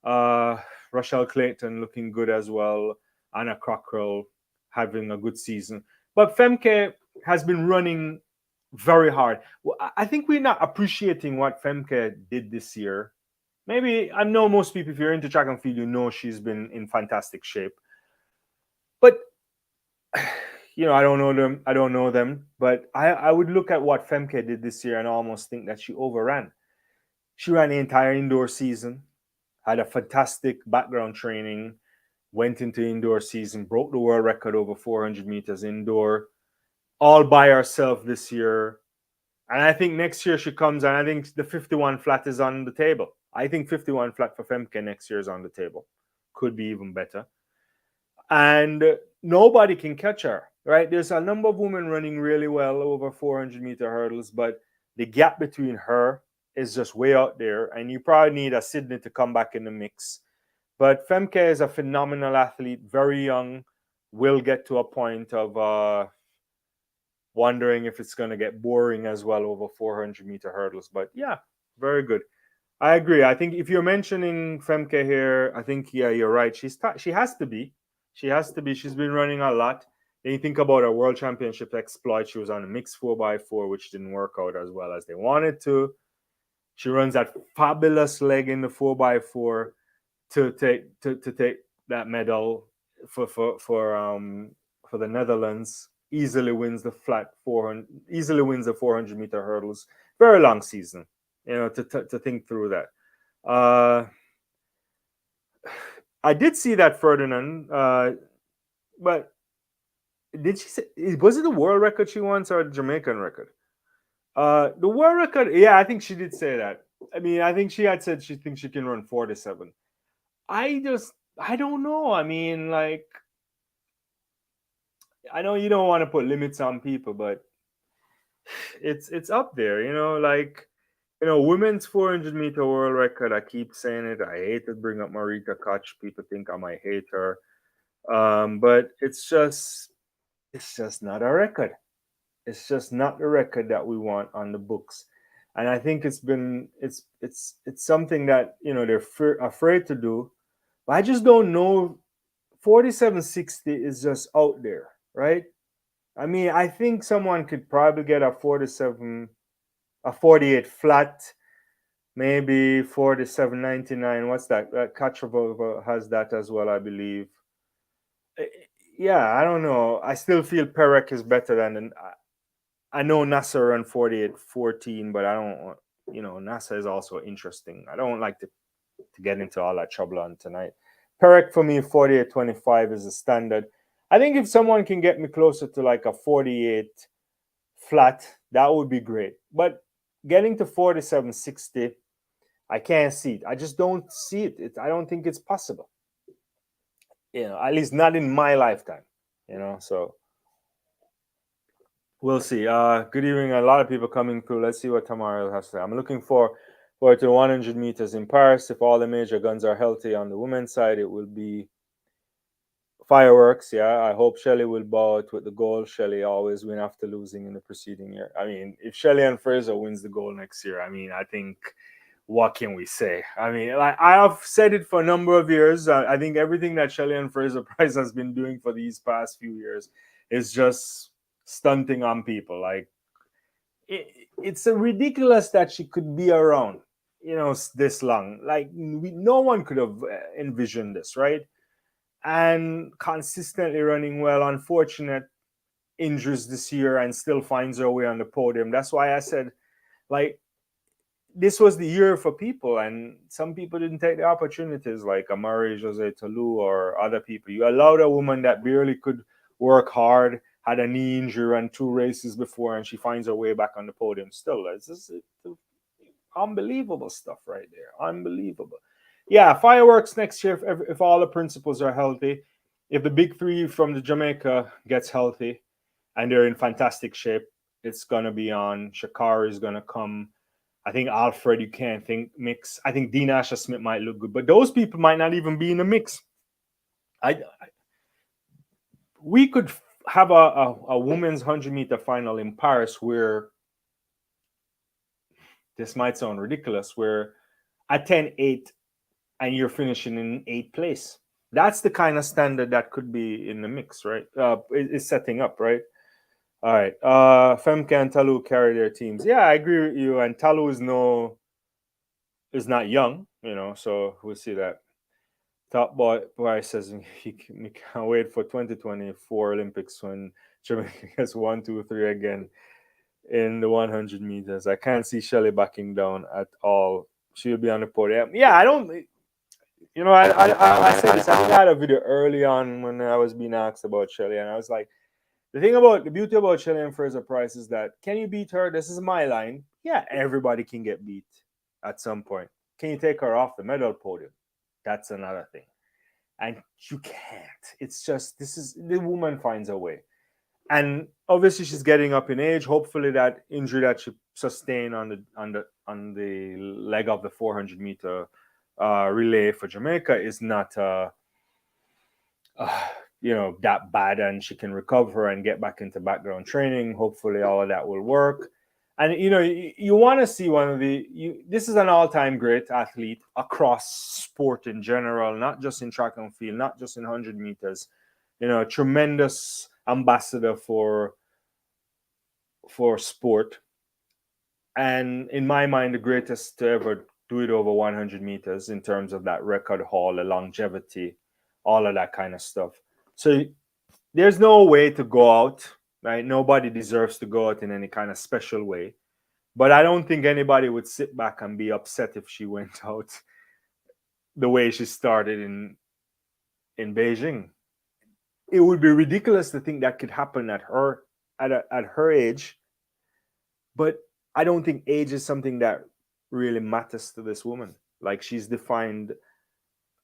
Rochelle Clayton looking good as well. Anna Cockrell having a good season. But Femke has been running very hard. Well, I think we're not appreciating what Femke did this year. Maybe I know most people, if you're into track and field, you know she's been in fantastic shape. But I don't know them. But I would look at what Femke did this year and almost think that she overran. She ran the entire indoor season, had a fantastic background training, went into indoor season, broke the world record over 400 meters indoor, all by herself this year. And I think next year she comes, and I think the 51 flat is on the table. I think 51 flat for Femke next year is on the table. Could be even better. And nobody can catch her, right? There's a number of women running really well over 400-meter hurdles, but the gap between her is just way out there. And you probably need a Sydney to come back in the mix. But Femke is a phenomenal athlete, very young, will get to a point of wondering if it's going to get boring as well over 400-meter hurdles. But yeah, very good. I agree. I think if you're mentioning Femke here, I think, yeah, you're right. She has to be. She has to be. She's been running a lot. Then you think about her world championship exploit. She was on a mixed 4x4, which didn't work out as well as they wanted to. She runs that fabulous leg in the 4x4 to take that medal for the Netherlands. Easily wins the 400-meter hurdles. Very long season, to think through that. I did see that Ferdinand, but did she say, was it the world record she wants or the Jamaican record? The world record, yeah, I think she did say that. I mean, I think she had said she thinks she can run 47. I don't know. I mean, like, I know you don't want to put limits on people, but it's up there, women's 400-meter world record. I keep saying it. I hate to bring up Marika Koch. People think I might hate her. But it's just not a record. It's just not the record that we want on the books. And I think it's something that, they're afraid to do. But I just don't know. 47.60 is just out there, right? I mean, I think someone could probably get a 48 flat, maybe 47.99. What's that? Kachavova has that as well, I believe. Yeah, I don't know. I still feel Perek is better than. I know Nasser ran 48.14, but I don't. Nasser is also interesting. I don't like to get into all that trouble on tonight. Perec for me, 48.25 is the standard. I think if someone can get me closer to like a 48 flat, that would be great. But getting to 47.60, I can't see it. I just don't see it. I don't think it's possible. At least not in my lifetime. So we'll see. Good evening. A lot of people coming through. Let's see what tomorrow has to say. I'm looking forward to the 100 meters in Paris. If all the major guns are healthy on the women's side, it will be fireworks. Yeah, I hope Shelley will bow out with the gold. Shelley always win after losing in the preceding year. I mean, if Shelley and Fraser wins the gold next year, I mean, I think what can we say? I mean, like I have said it for a number of years. I think everything that Shelley and Fraser Price has been doing for these past few years is just stunting on people. Like it's a ridiculous that she could be around, this long. Like no one could have envisioned this, right? And consistently running well. Unfortunate injuries this year, and still finds her way on the podium. That's why I said, like, this was the year for people, and some people didn't take the opportunities, like Amari Jose Tolu or other people. You allowed a woman that barely could work hard, had a knee injury, ran 2 races before, and she finds her way back on the podium still. It's unbelievable stuff right there. Unbelievable. Yeah, fireworks next year if all the principals are healthy. If the big 3 from the Jamaica gets healthy and they're in fantastic shape, it's going to be on. Shakari is going to come. I think Alfred, you can't think mix. I think Dean Asher Smith might look good, but those people might not even be in the mix. We could have a women's 100-meter final in Paris where this might sound ridiculous, where at 10.8 and you're finishing in 8th place. That's the kind of standard that could be in the mix, right? Is setting up, right? All right. Femke and Talu carry their teams. Yeah, I agree with you. And Talu is not young, so we'll see that. Top boy says he can't wait for 2024 Olympics when Jamaica gets 1, 2, 3 again in the 100 meters. I can't see Shelley backing down at all. She'll be on the podium. Yeah, I don't. I said this. I think I had a video early on when I was being asked about Shelley, and I was like, the beauty about Shelley and Fraser Price is that, can you beat her? This is my line. Yeah, everybody can get beat at some point. Can you take her off the medal podium? That's another thing. And you can't. It's just, the woman finds a way. And obviously she's getting up in age. Hopefully that injury that she sustained on the leg of the 400-meter relay for Jamaica is not that bad, and she can recover and get back into background training. Hopefully all of that will work. And you want to see this is an all-time great athlete across sport in general, not just in track and field, not just in 100 meters. Tremendous ambassador for sport, and in my mind the greatest to ever do it over 100 meters in terms of that record haul, the longevity, all of that kind of stuff. So there's no way to go out, right? Nobody deserves to go out in any kind of special way. But I don't think anybody would sit back and be upset if she went out the way she started in Beijing. It would be ridiculous to think that could happen at her age. But I don't think age is something that really matters to this woman. Like, she's defined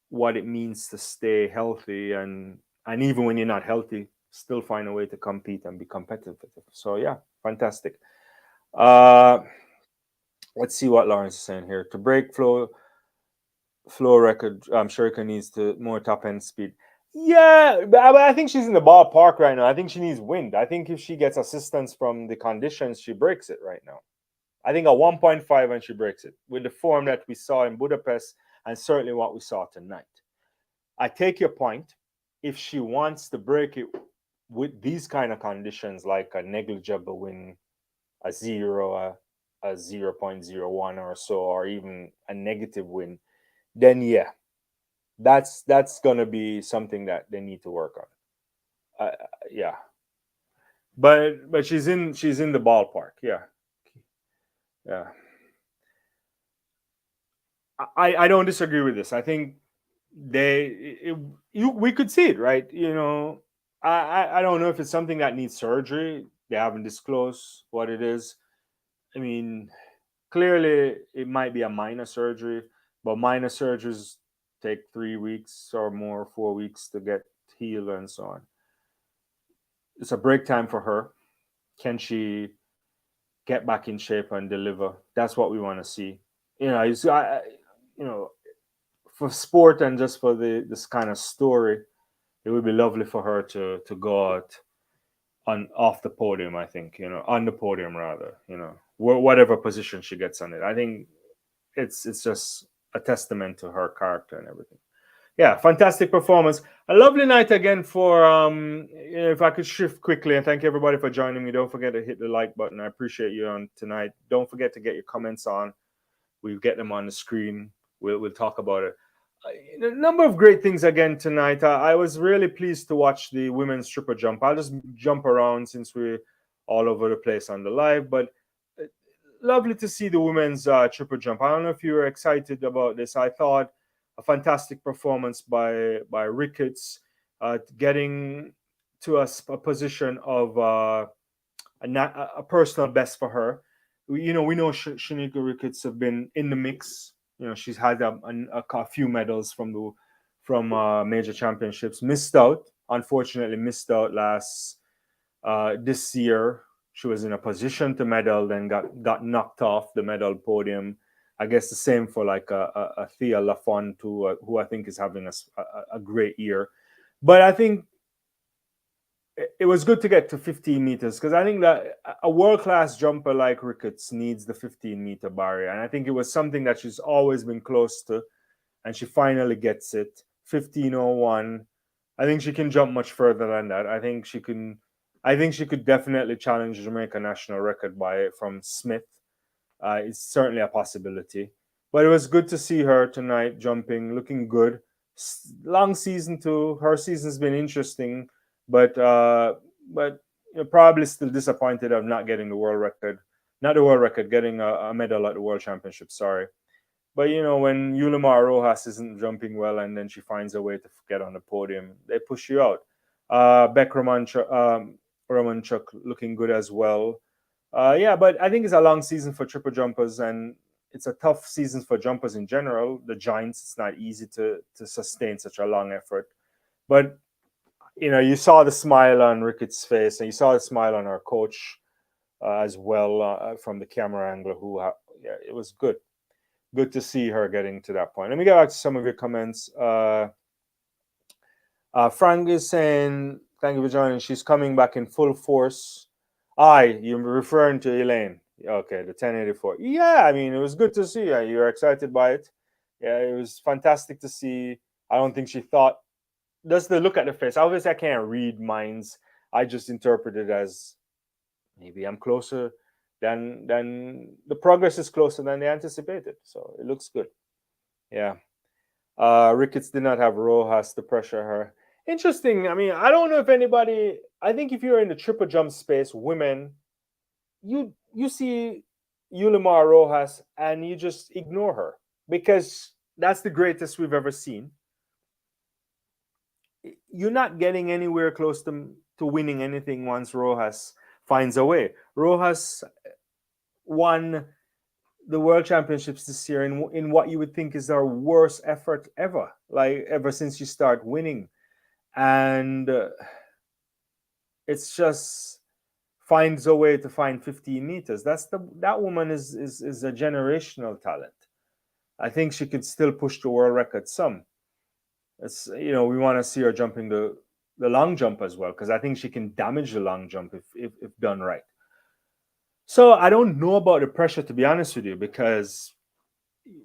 what it means to stay healthy, and even when you're not healthy, still find a way to compete and be competitive. So yeah, fantastic. Let's see what Lawrence is saying here. To break flow record, Shericka needs more top end speed. Yeah, but I think she's in the ballpark right now. I think she needs wind. I think if she gets assistance from the conditions, she breaks it right now. I think a 1.5 and she breaks it with the form that we saw in Budapest, and certainly what we saw tonight. I take your point. If she wants to break it with these kind of conditions, like a negligible win, a 0, a 0.01 or so, or even a negative win, then yeah, that's going to be something that they need to work on. Yeah, but she's in the ballpark. Yeah. I don't disagree with this. I think we could see it, right? I don't know if it's something that needs surgery. They haven't disclosed what it is. I mean, clearly it might be a minor surgery, but minor surgeries take 3 weeks or more, 4 weeks to get healed and so on. It's a break time for her. Can she get back in shape and deliver? That's what we want to see. You know, for sport and just for this kind of story, it would be lovely for her to go out on off the podium. I think, on the podium rather. Whatever position she gets on it. I think it's just a testament to her character and everything. Yeah, fantastic performance. A lovely night again for if I could shift quickly, and thank everybody for joining me. Don't forget to hit the like button. I appreciate you on tonight. Don't forget to get your comments on. We'll get them on the screen. We'll talk about it. A number of great things again tonight. I was really pleased to watch the women's triple jump. I'll just jump around since we're all over the place on the live, but lovely to see the women's triple jump. I don't know if you were excited about this. I thought a fantastic performance by Ricketts, getting to a position of a personal best for her. We know Shanika Ricketts have been in the mix. She's had a few medals from major championships. Unfortunately missed out this year. She was in a position to medal, then got knocked off the medal podium. I guess the same for like a Thea Lafont, who I think is having a great year. But I think it was good to get to 15 meters, because I think that a world-class jumper like Ricketts needs the 15-meter barrier. And I think it was something that she's always been close to, and she finally gets it. 15:01. I think she can jump much further than that. I think she could definitely challenge the Jamaica national record from Smith. It's certainly a possibility. But it was good to see her tonight jumping, looking good. Long season too. Her season's been interesting, but probably still disappointed of not getting the world record. Not the world record, getting a medal at the World Championship. Sorry. But when Yulimar Rojas isn't jumping well and then she finds a way to get on the podium, they push you out. Beck Romanchuk looking good as well. But I think it's a long season for triple jumpers, and it's a tough season for jumpers in general. The giants, it's not easy to sustain such a long effort. But you saw the smile on Ricketts' face, and you saw the smile on our coach as well from the camera angle. It was good. Good to see her getting to that point. Let me get back to some of your comments. Frank is saying, thank you for joining. She's coming back in full force. You're referring to Elaine. Okay, the 1084. Yeah, I mean, it was good to see her. You were excited by it. Yeah, it was fantastic to see. I don't think she thought. Just the look at the face. Obviously, I can't read minds. I just interpret it as maybe I'm closer than the progress is closer than they anticipated. So it looks good. Yeah. Ricketts did not have Rojas to pressure her. Interesting. I mean, I don't know if anybody. I think if you're in the triple jump space, women, you see Yulimar Rojas and you just ignore her, because that's the greatest we've ever seen. You're not getting anywhere close to winning anything once Rojas finds a way. Rojas won the World Championships this year in what you would think is our worst effort ever, like ever since you start winning. And it's just finds a way to find 15 meters. That woman is a generational talent. I think she could still push the world record some. We want to see her jumping the long jump as well, because I think she can damage the long jump if done right. So I don't know about the pressure, to be honest with you, because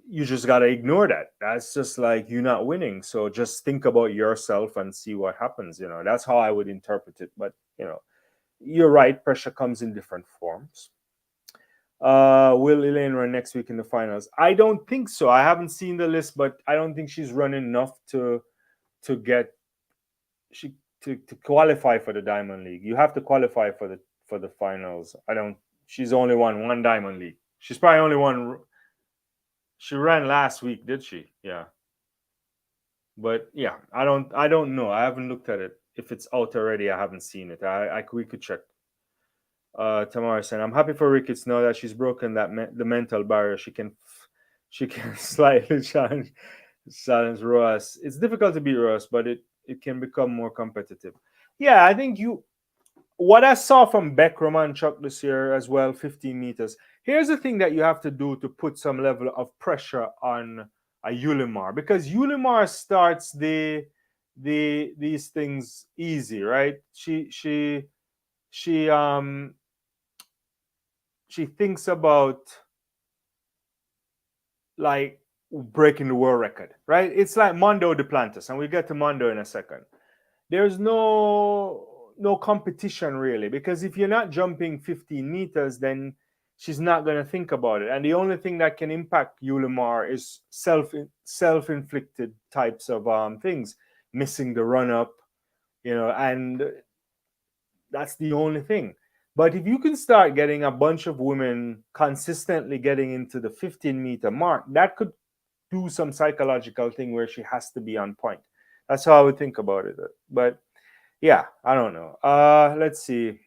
you just got to ignore that. That's just like you not winning. So just think about yourself and see what happens. That's how I would interpret it. But, you're right. Pressure comes in different forms. Will Elaine run next week in the finals? I don't think so. I haven't seen the list, but I don't think she's run enough to qualify for the Diamond League. You have to qualify for the finals. She's only won one Diamond League. She's probably only won. She ran last week, did she? Yeah. But yeah, I don't know. I haven't looked at it. If it's out already, I haven't seen it. We could check. Tamara saying, "I'm happy for Ricketts now that she's broken the mental barrier. She can slightly challenge Ross. It's difficult to beat Ross, but it can become more competitive. Yeah, I think what I saw from Beck Romanchuk this year as well, 15 meters. Here's the thing that you have to do to put some level of pressure on a Yulimar, because Yulimar starts these things easy, right? She she thinks about like breaking the world record, right? It's like Mondo Duplantis, and we'll get to Mondo in a second. There's no competition really, because if you're not jumping 15 meters, then she's not going to think about it. And the only thing that can impact Yulimar is self-inflicted types of things, missing the run up, and that's the only thing. But if you can start getting a bunch of women consistently getting into the 15-meter mark, that could do some psychological thing where she has to be on point. That's how I would think about it. But yeah, I don't know. Let's see.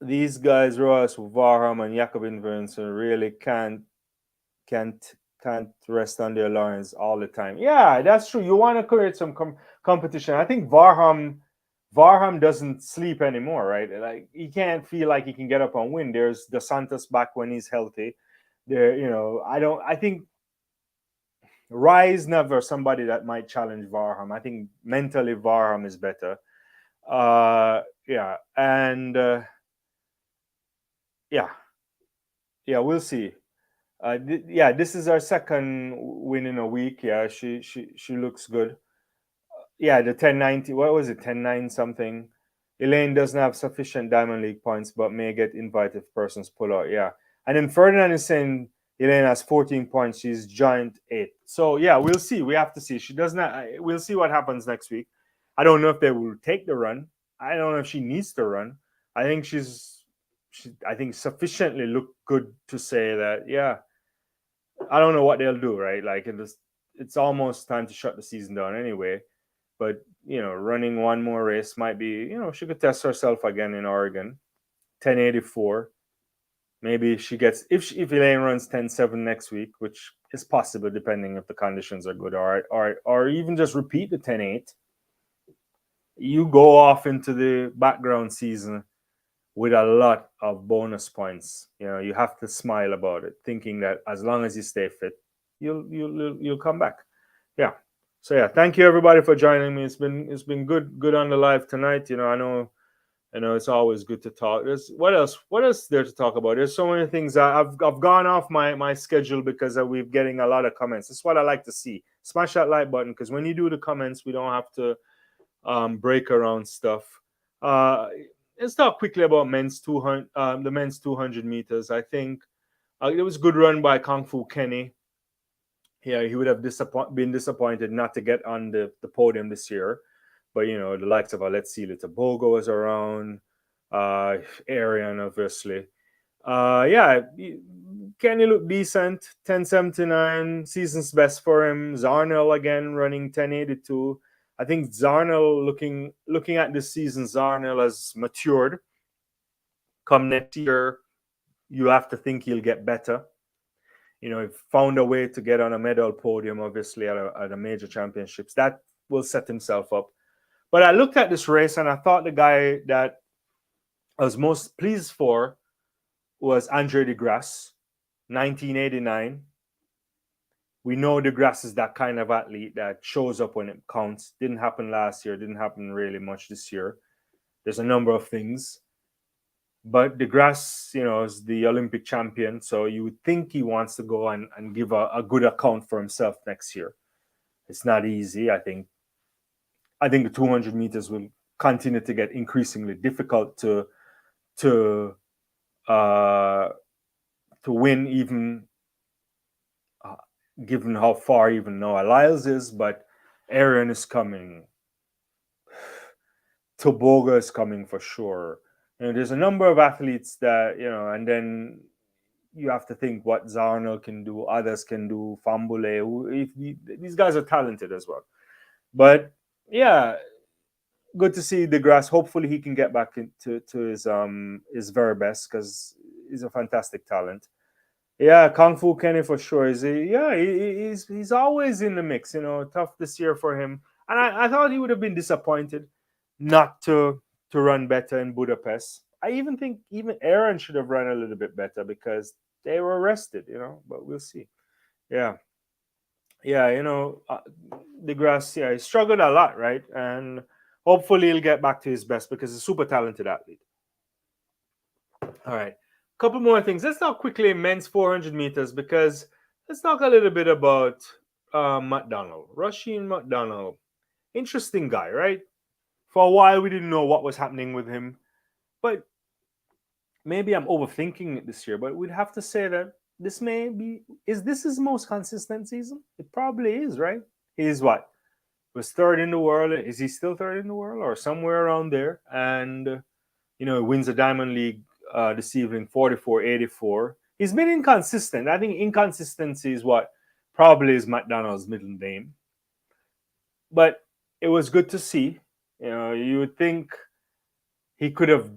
These guys, Ross, Varham, and Jacobin Vincent, really can't can't rest on their laurels all the time. Yeah, that's true. You want to create some competition. I think Varham doesn't sleep anymore, right? Like he can't feel like he can get up and win. There's the Santos back when he's healthy. There, I don't. I think Rise never somebody that might challenge Varham. I think mentally Varham is better. Yeah, and yeah, yeah, we'll see. Yeah, this is our second win in a week. Yeah, she looks good. Yeah, the 1090. What was it? 10-9 something. Elaine doesn't have sufficient Diamond League points, but may get invited if persons pull out. Yeah, and then Ferdinand is saying Elaine has 14 points. She's giant 8. So yeah, we'll see. We have to see. She does not. We'll see what happens next week. I don't know if they will take the run. I don't know if she needs to run. I think I think sufficiently look good to say that. Yeah, I don't know what they'll do. Right, like it's almost time to shut the season down anyway. But running one more race might be. She could test herself again in Oregon. 1084. Maybe she gets if Elaine runs 10-7 next week, which is possible depending if the conditions are good, or even just repeat the 10-8. You go off into the background season with a lot of bonus points. You have to smile about it, thinking that as long as you stay fit, you'll come back. Yeah. So yeah, thank you everybody for joining me. It's been good on the live tonight. I know it's always good to talk. What else there to talk about? There's so many things. I've gone off my schedule because we're getting a lot of comments. That's what I like to see. Smash that like button, because when you do the comments, we don't have to break around stuff. Uh, let's talk quickly about the men's 200 meters. I think it was a good run by Kung Fu Kenny. Yeah, he would have been disappointed not to get on the podium this year. But the likes of Let's See Little Bogo was around, Arian obviously. Yeah, Kenny looked decent. 1079, season's best for him. Zarnell again running 1082. I think Zarnell looking at this season, Zarnell has matured. Come next year, you have to think he'll get better. He found a way to get on a medal podium, obviously at a major championships. That will set himself up. But I looked at this race and I thought the guy that I was most pleased for was Andre DeGrasse, 1989. We know DeGrasse is that kind of athlete that shows up when it counts. Didn't happen last year, didn't happen really much this year. There's a number of things. But DeGrasse, is the Olympic champion, so you would think he wants to go and give a good account for himself next year. It's not easy. I think the 200 meters will continue to get increasingly difficult to win, even given how far even Noah Lyles is. But Arian is coming. Toboga is coming for sure. There's a number of athletes that and then you have to think what Zarno can do, others can do, Fambule. These guys are talented as well. But yeah, good to see DeGrasse. Hopefully, he can get back into his very best because he's a fantastic talent. Yeah, Kung Fu Kenny for sure. He's always in the mix. Tough this year for him. And I thought he would have been disappointed not to run better in Budapest. I even think even Aaron should have run a little bit better because they were rested. But we'll see. Yeah, yeah. DeGrasse. Yeah, he struggled a lot, right? And hopefully he'll get back to his best because he's a super talented athlete. All right. Couple more things. Let's talk quickly men's 400 meters because let's talk a little bit about McDonald. Rasheen McDonald. Interesting guy, right? For a while, we didn't know what was happening with him. But maybe I'm overthinking it this year, but we'd have to say that is this his most consistent season? It probably is, right? He's what? Was third in the world. Is he still third in the world or somewhere around there? And, he wins the Diamond League this evening, 44-84. He's been inconsistent. I think inconsistency is what probably is McDonald's middle name. But it was good to see. You would think he could have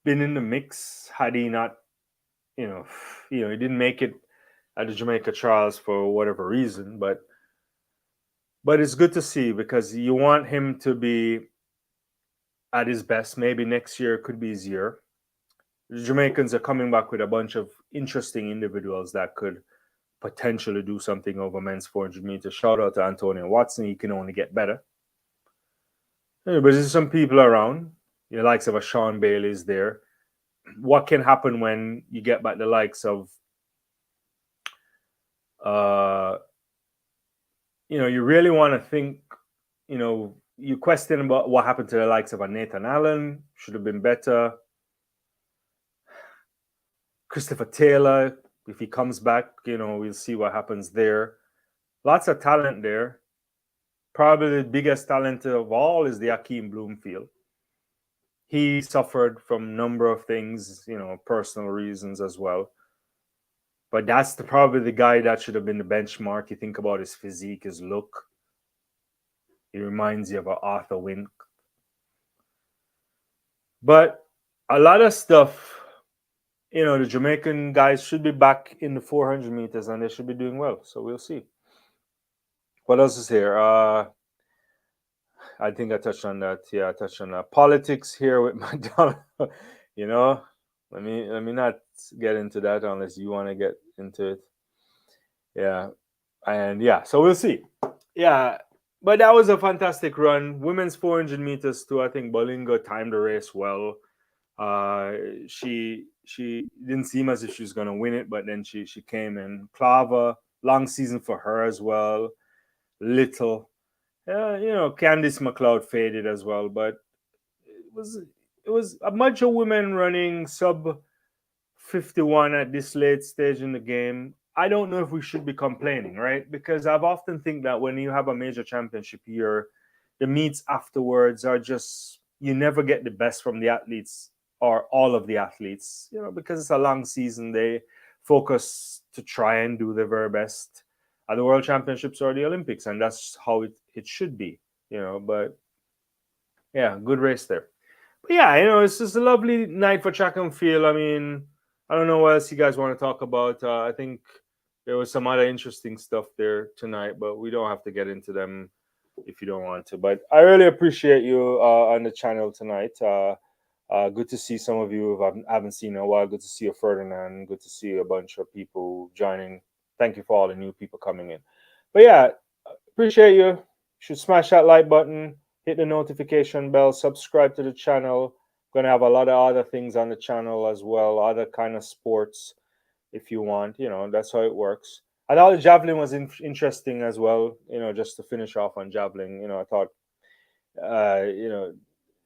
been in the mix had he not, he didn't make it at the Jamaica trials for whatever reason. But it's good to see because you want him to be at his best. Maybe next year could be his year. The Jamaicans are coming back with a bunch of interesting individuals that could potentially do something over men's 400 meters. Shout out to Antonio Watson. He can only get better. But there's some people around. The likes of a Sean Bailey is there. What can happen when you get back the likes of, you really want to think, you question about what happened to the likes of a Nathan Allen. Should have been better. Christopher Taylor, if he comes back, we'll see what happens there. Lots of talent there. Probably the biggest talent of all is the Akeem Bloomfield. He suffered from a number of things, personal reasons as well. But that's probably the guy that should have been the benchmark. You think about his physique, his look. He reminds you of Arthur Wink. But a lot of stuff, the Jamaican guys should be back in the 400 meters and they should be doing well. So we'll see. What else is here? I think I touched on that. Yeah, I touched on that. Politics here with McDonald. Let me not get into that unless you want to get into it. Yeah. And yeah, so we'll see. Yeah. But that was a fantastic run. Women's 400 meters too. I think Bolingo timed the race well. She didn't seem as if she was going to win it, but then she came in. Clava, long season for her as well. Little. Candice McLeod faded as well, but it was a bunch of women running sub 51 at this late stage in the game. I don't know if we should be complaining, right? Because I've often think that when you have a major championship year, the meets afterwards are just, you never get the best from the athletes or all of the athletes, because it's a long season. They focus to try and do their very best at the World Championships or the Olympics, and that's how it should be, but yeah, good race there. But yeah, it's just a lovely night for track and field. I mean, I don't know what else you guys want to talk about. I think there was some other interesting stuff there tonight, but we don't have to get into them if you don't want to. But I really appreciate you on the channel tonight. Good to see some of you who I haven't seen in a while. Good to see you, Ferdinand. Good to see a bunch of people joining. Thank you for all the new people coming in. But yeah, appreciate you. You should smash that like button, hit the notification bell, subscribe to the channel. Gonna have a lot of other things on the channel as well, other kind of sports if you want. That's how it works. I thought the javelin was interesting as well. Just to finish off on javelin. I thought,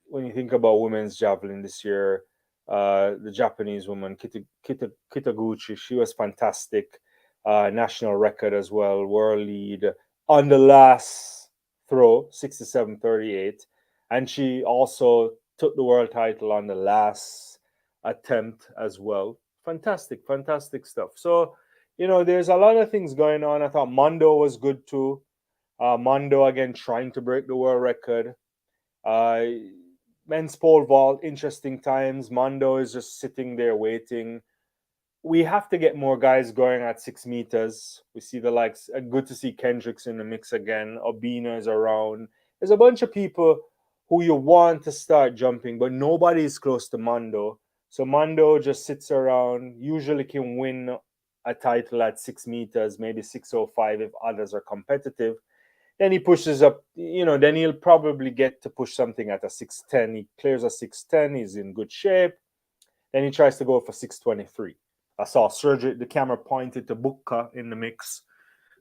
when you think about women's javelin this year, the Japanese woman Kitaguchi, she was fantastic. National record as well, world lead on the last throw, 67.38, and she also took the world title on the last attempt as well. Fantastic, fantastic stuff. So, there's a lot of things going on. I thought Mondo was good too. Mondo again trying to break the world record. Uh, Men's pole vault, interesting times. Mondo is just sitting there waiting. We have to get more guys going at 6 meters. We see the likes. Good to see Kendricks in the mix again. Obina is around. There's a bunch of people who you want to start jumping, but nobody is close to Mondo. So Mondo just sits around. Usually can win a title at 6 meters, maybe 6:05 if others are competitive. Then he pushes up. Then he'll probably get to push something at a 6:10. He clears a 6:10. He's in good shape. Then he tries to go for 6:23. I saw Sergio, the camera pointed to Bukka in the mix.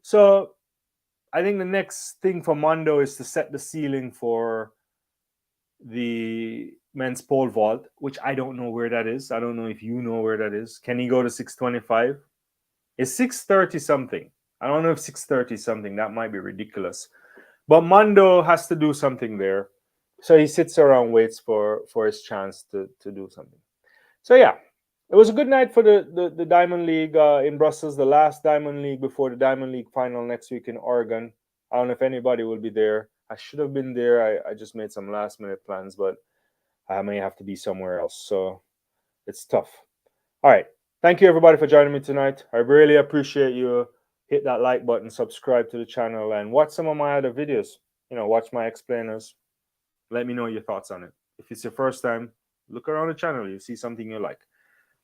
So I think the next thing for Mondo is to set the ceiling for the men's pole vault, which I don't know where that is. I don't know if you know where that is. Can he go to 6:25? It's 6:30 something. I don't know if 6:30 something. That might be ridiculous. But Mondo has to do something there. So he sits around, waits for his chance to do something. So yeah, it was a good night for the Diamond League in Brussels, the last Diamond League before the Diamond League final next week in Oregon. I don't know if anybody will be there. I should have been there. I just made some last minute plans, but I may have to be somewhere else. So it's tough. All right. Thank you everybody for joining me tonight. I really appreciate you. Hit that like button, subscribe to the channel, and watch some of my other videos. Watch my explainers. Let me know your thoughts on it. If it's your first time, look around the channel. You'll see something you like.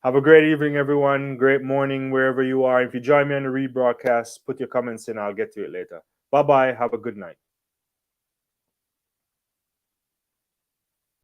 Have a great evening, everyone. Great morning, wherever you are. If you join me on the rebroadcast, put your comments in. I'll get to it later. Bye-bye. Have a good night.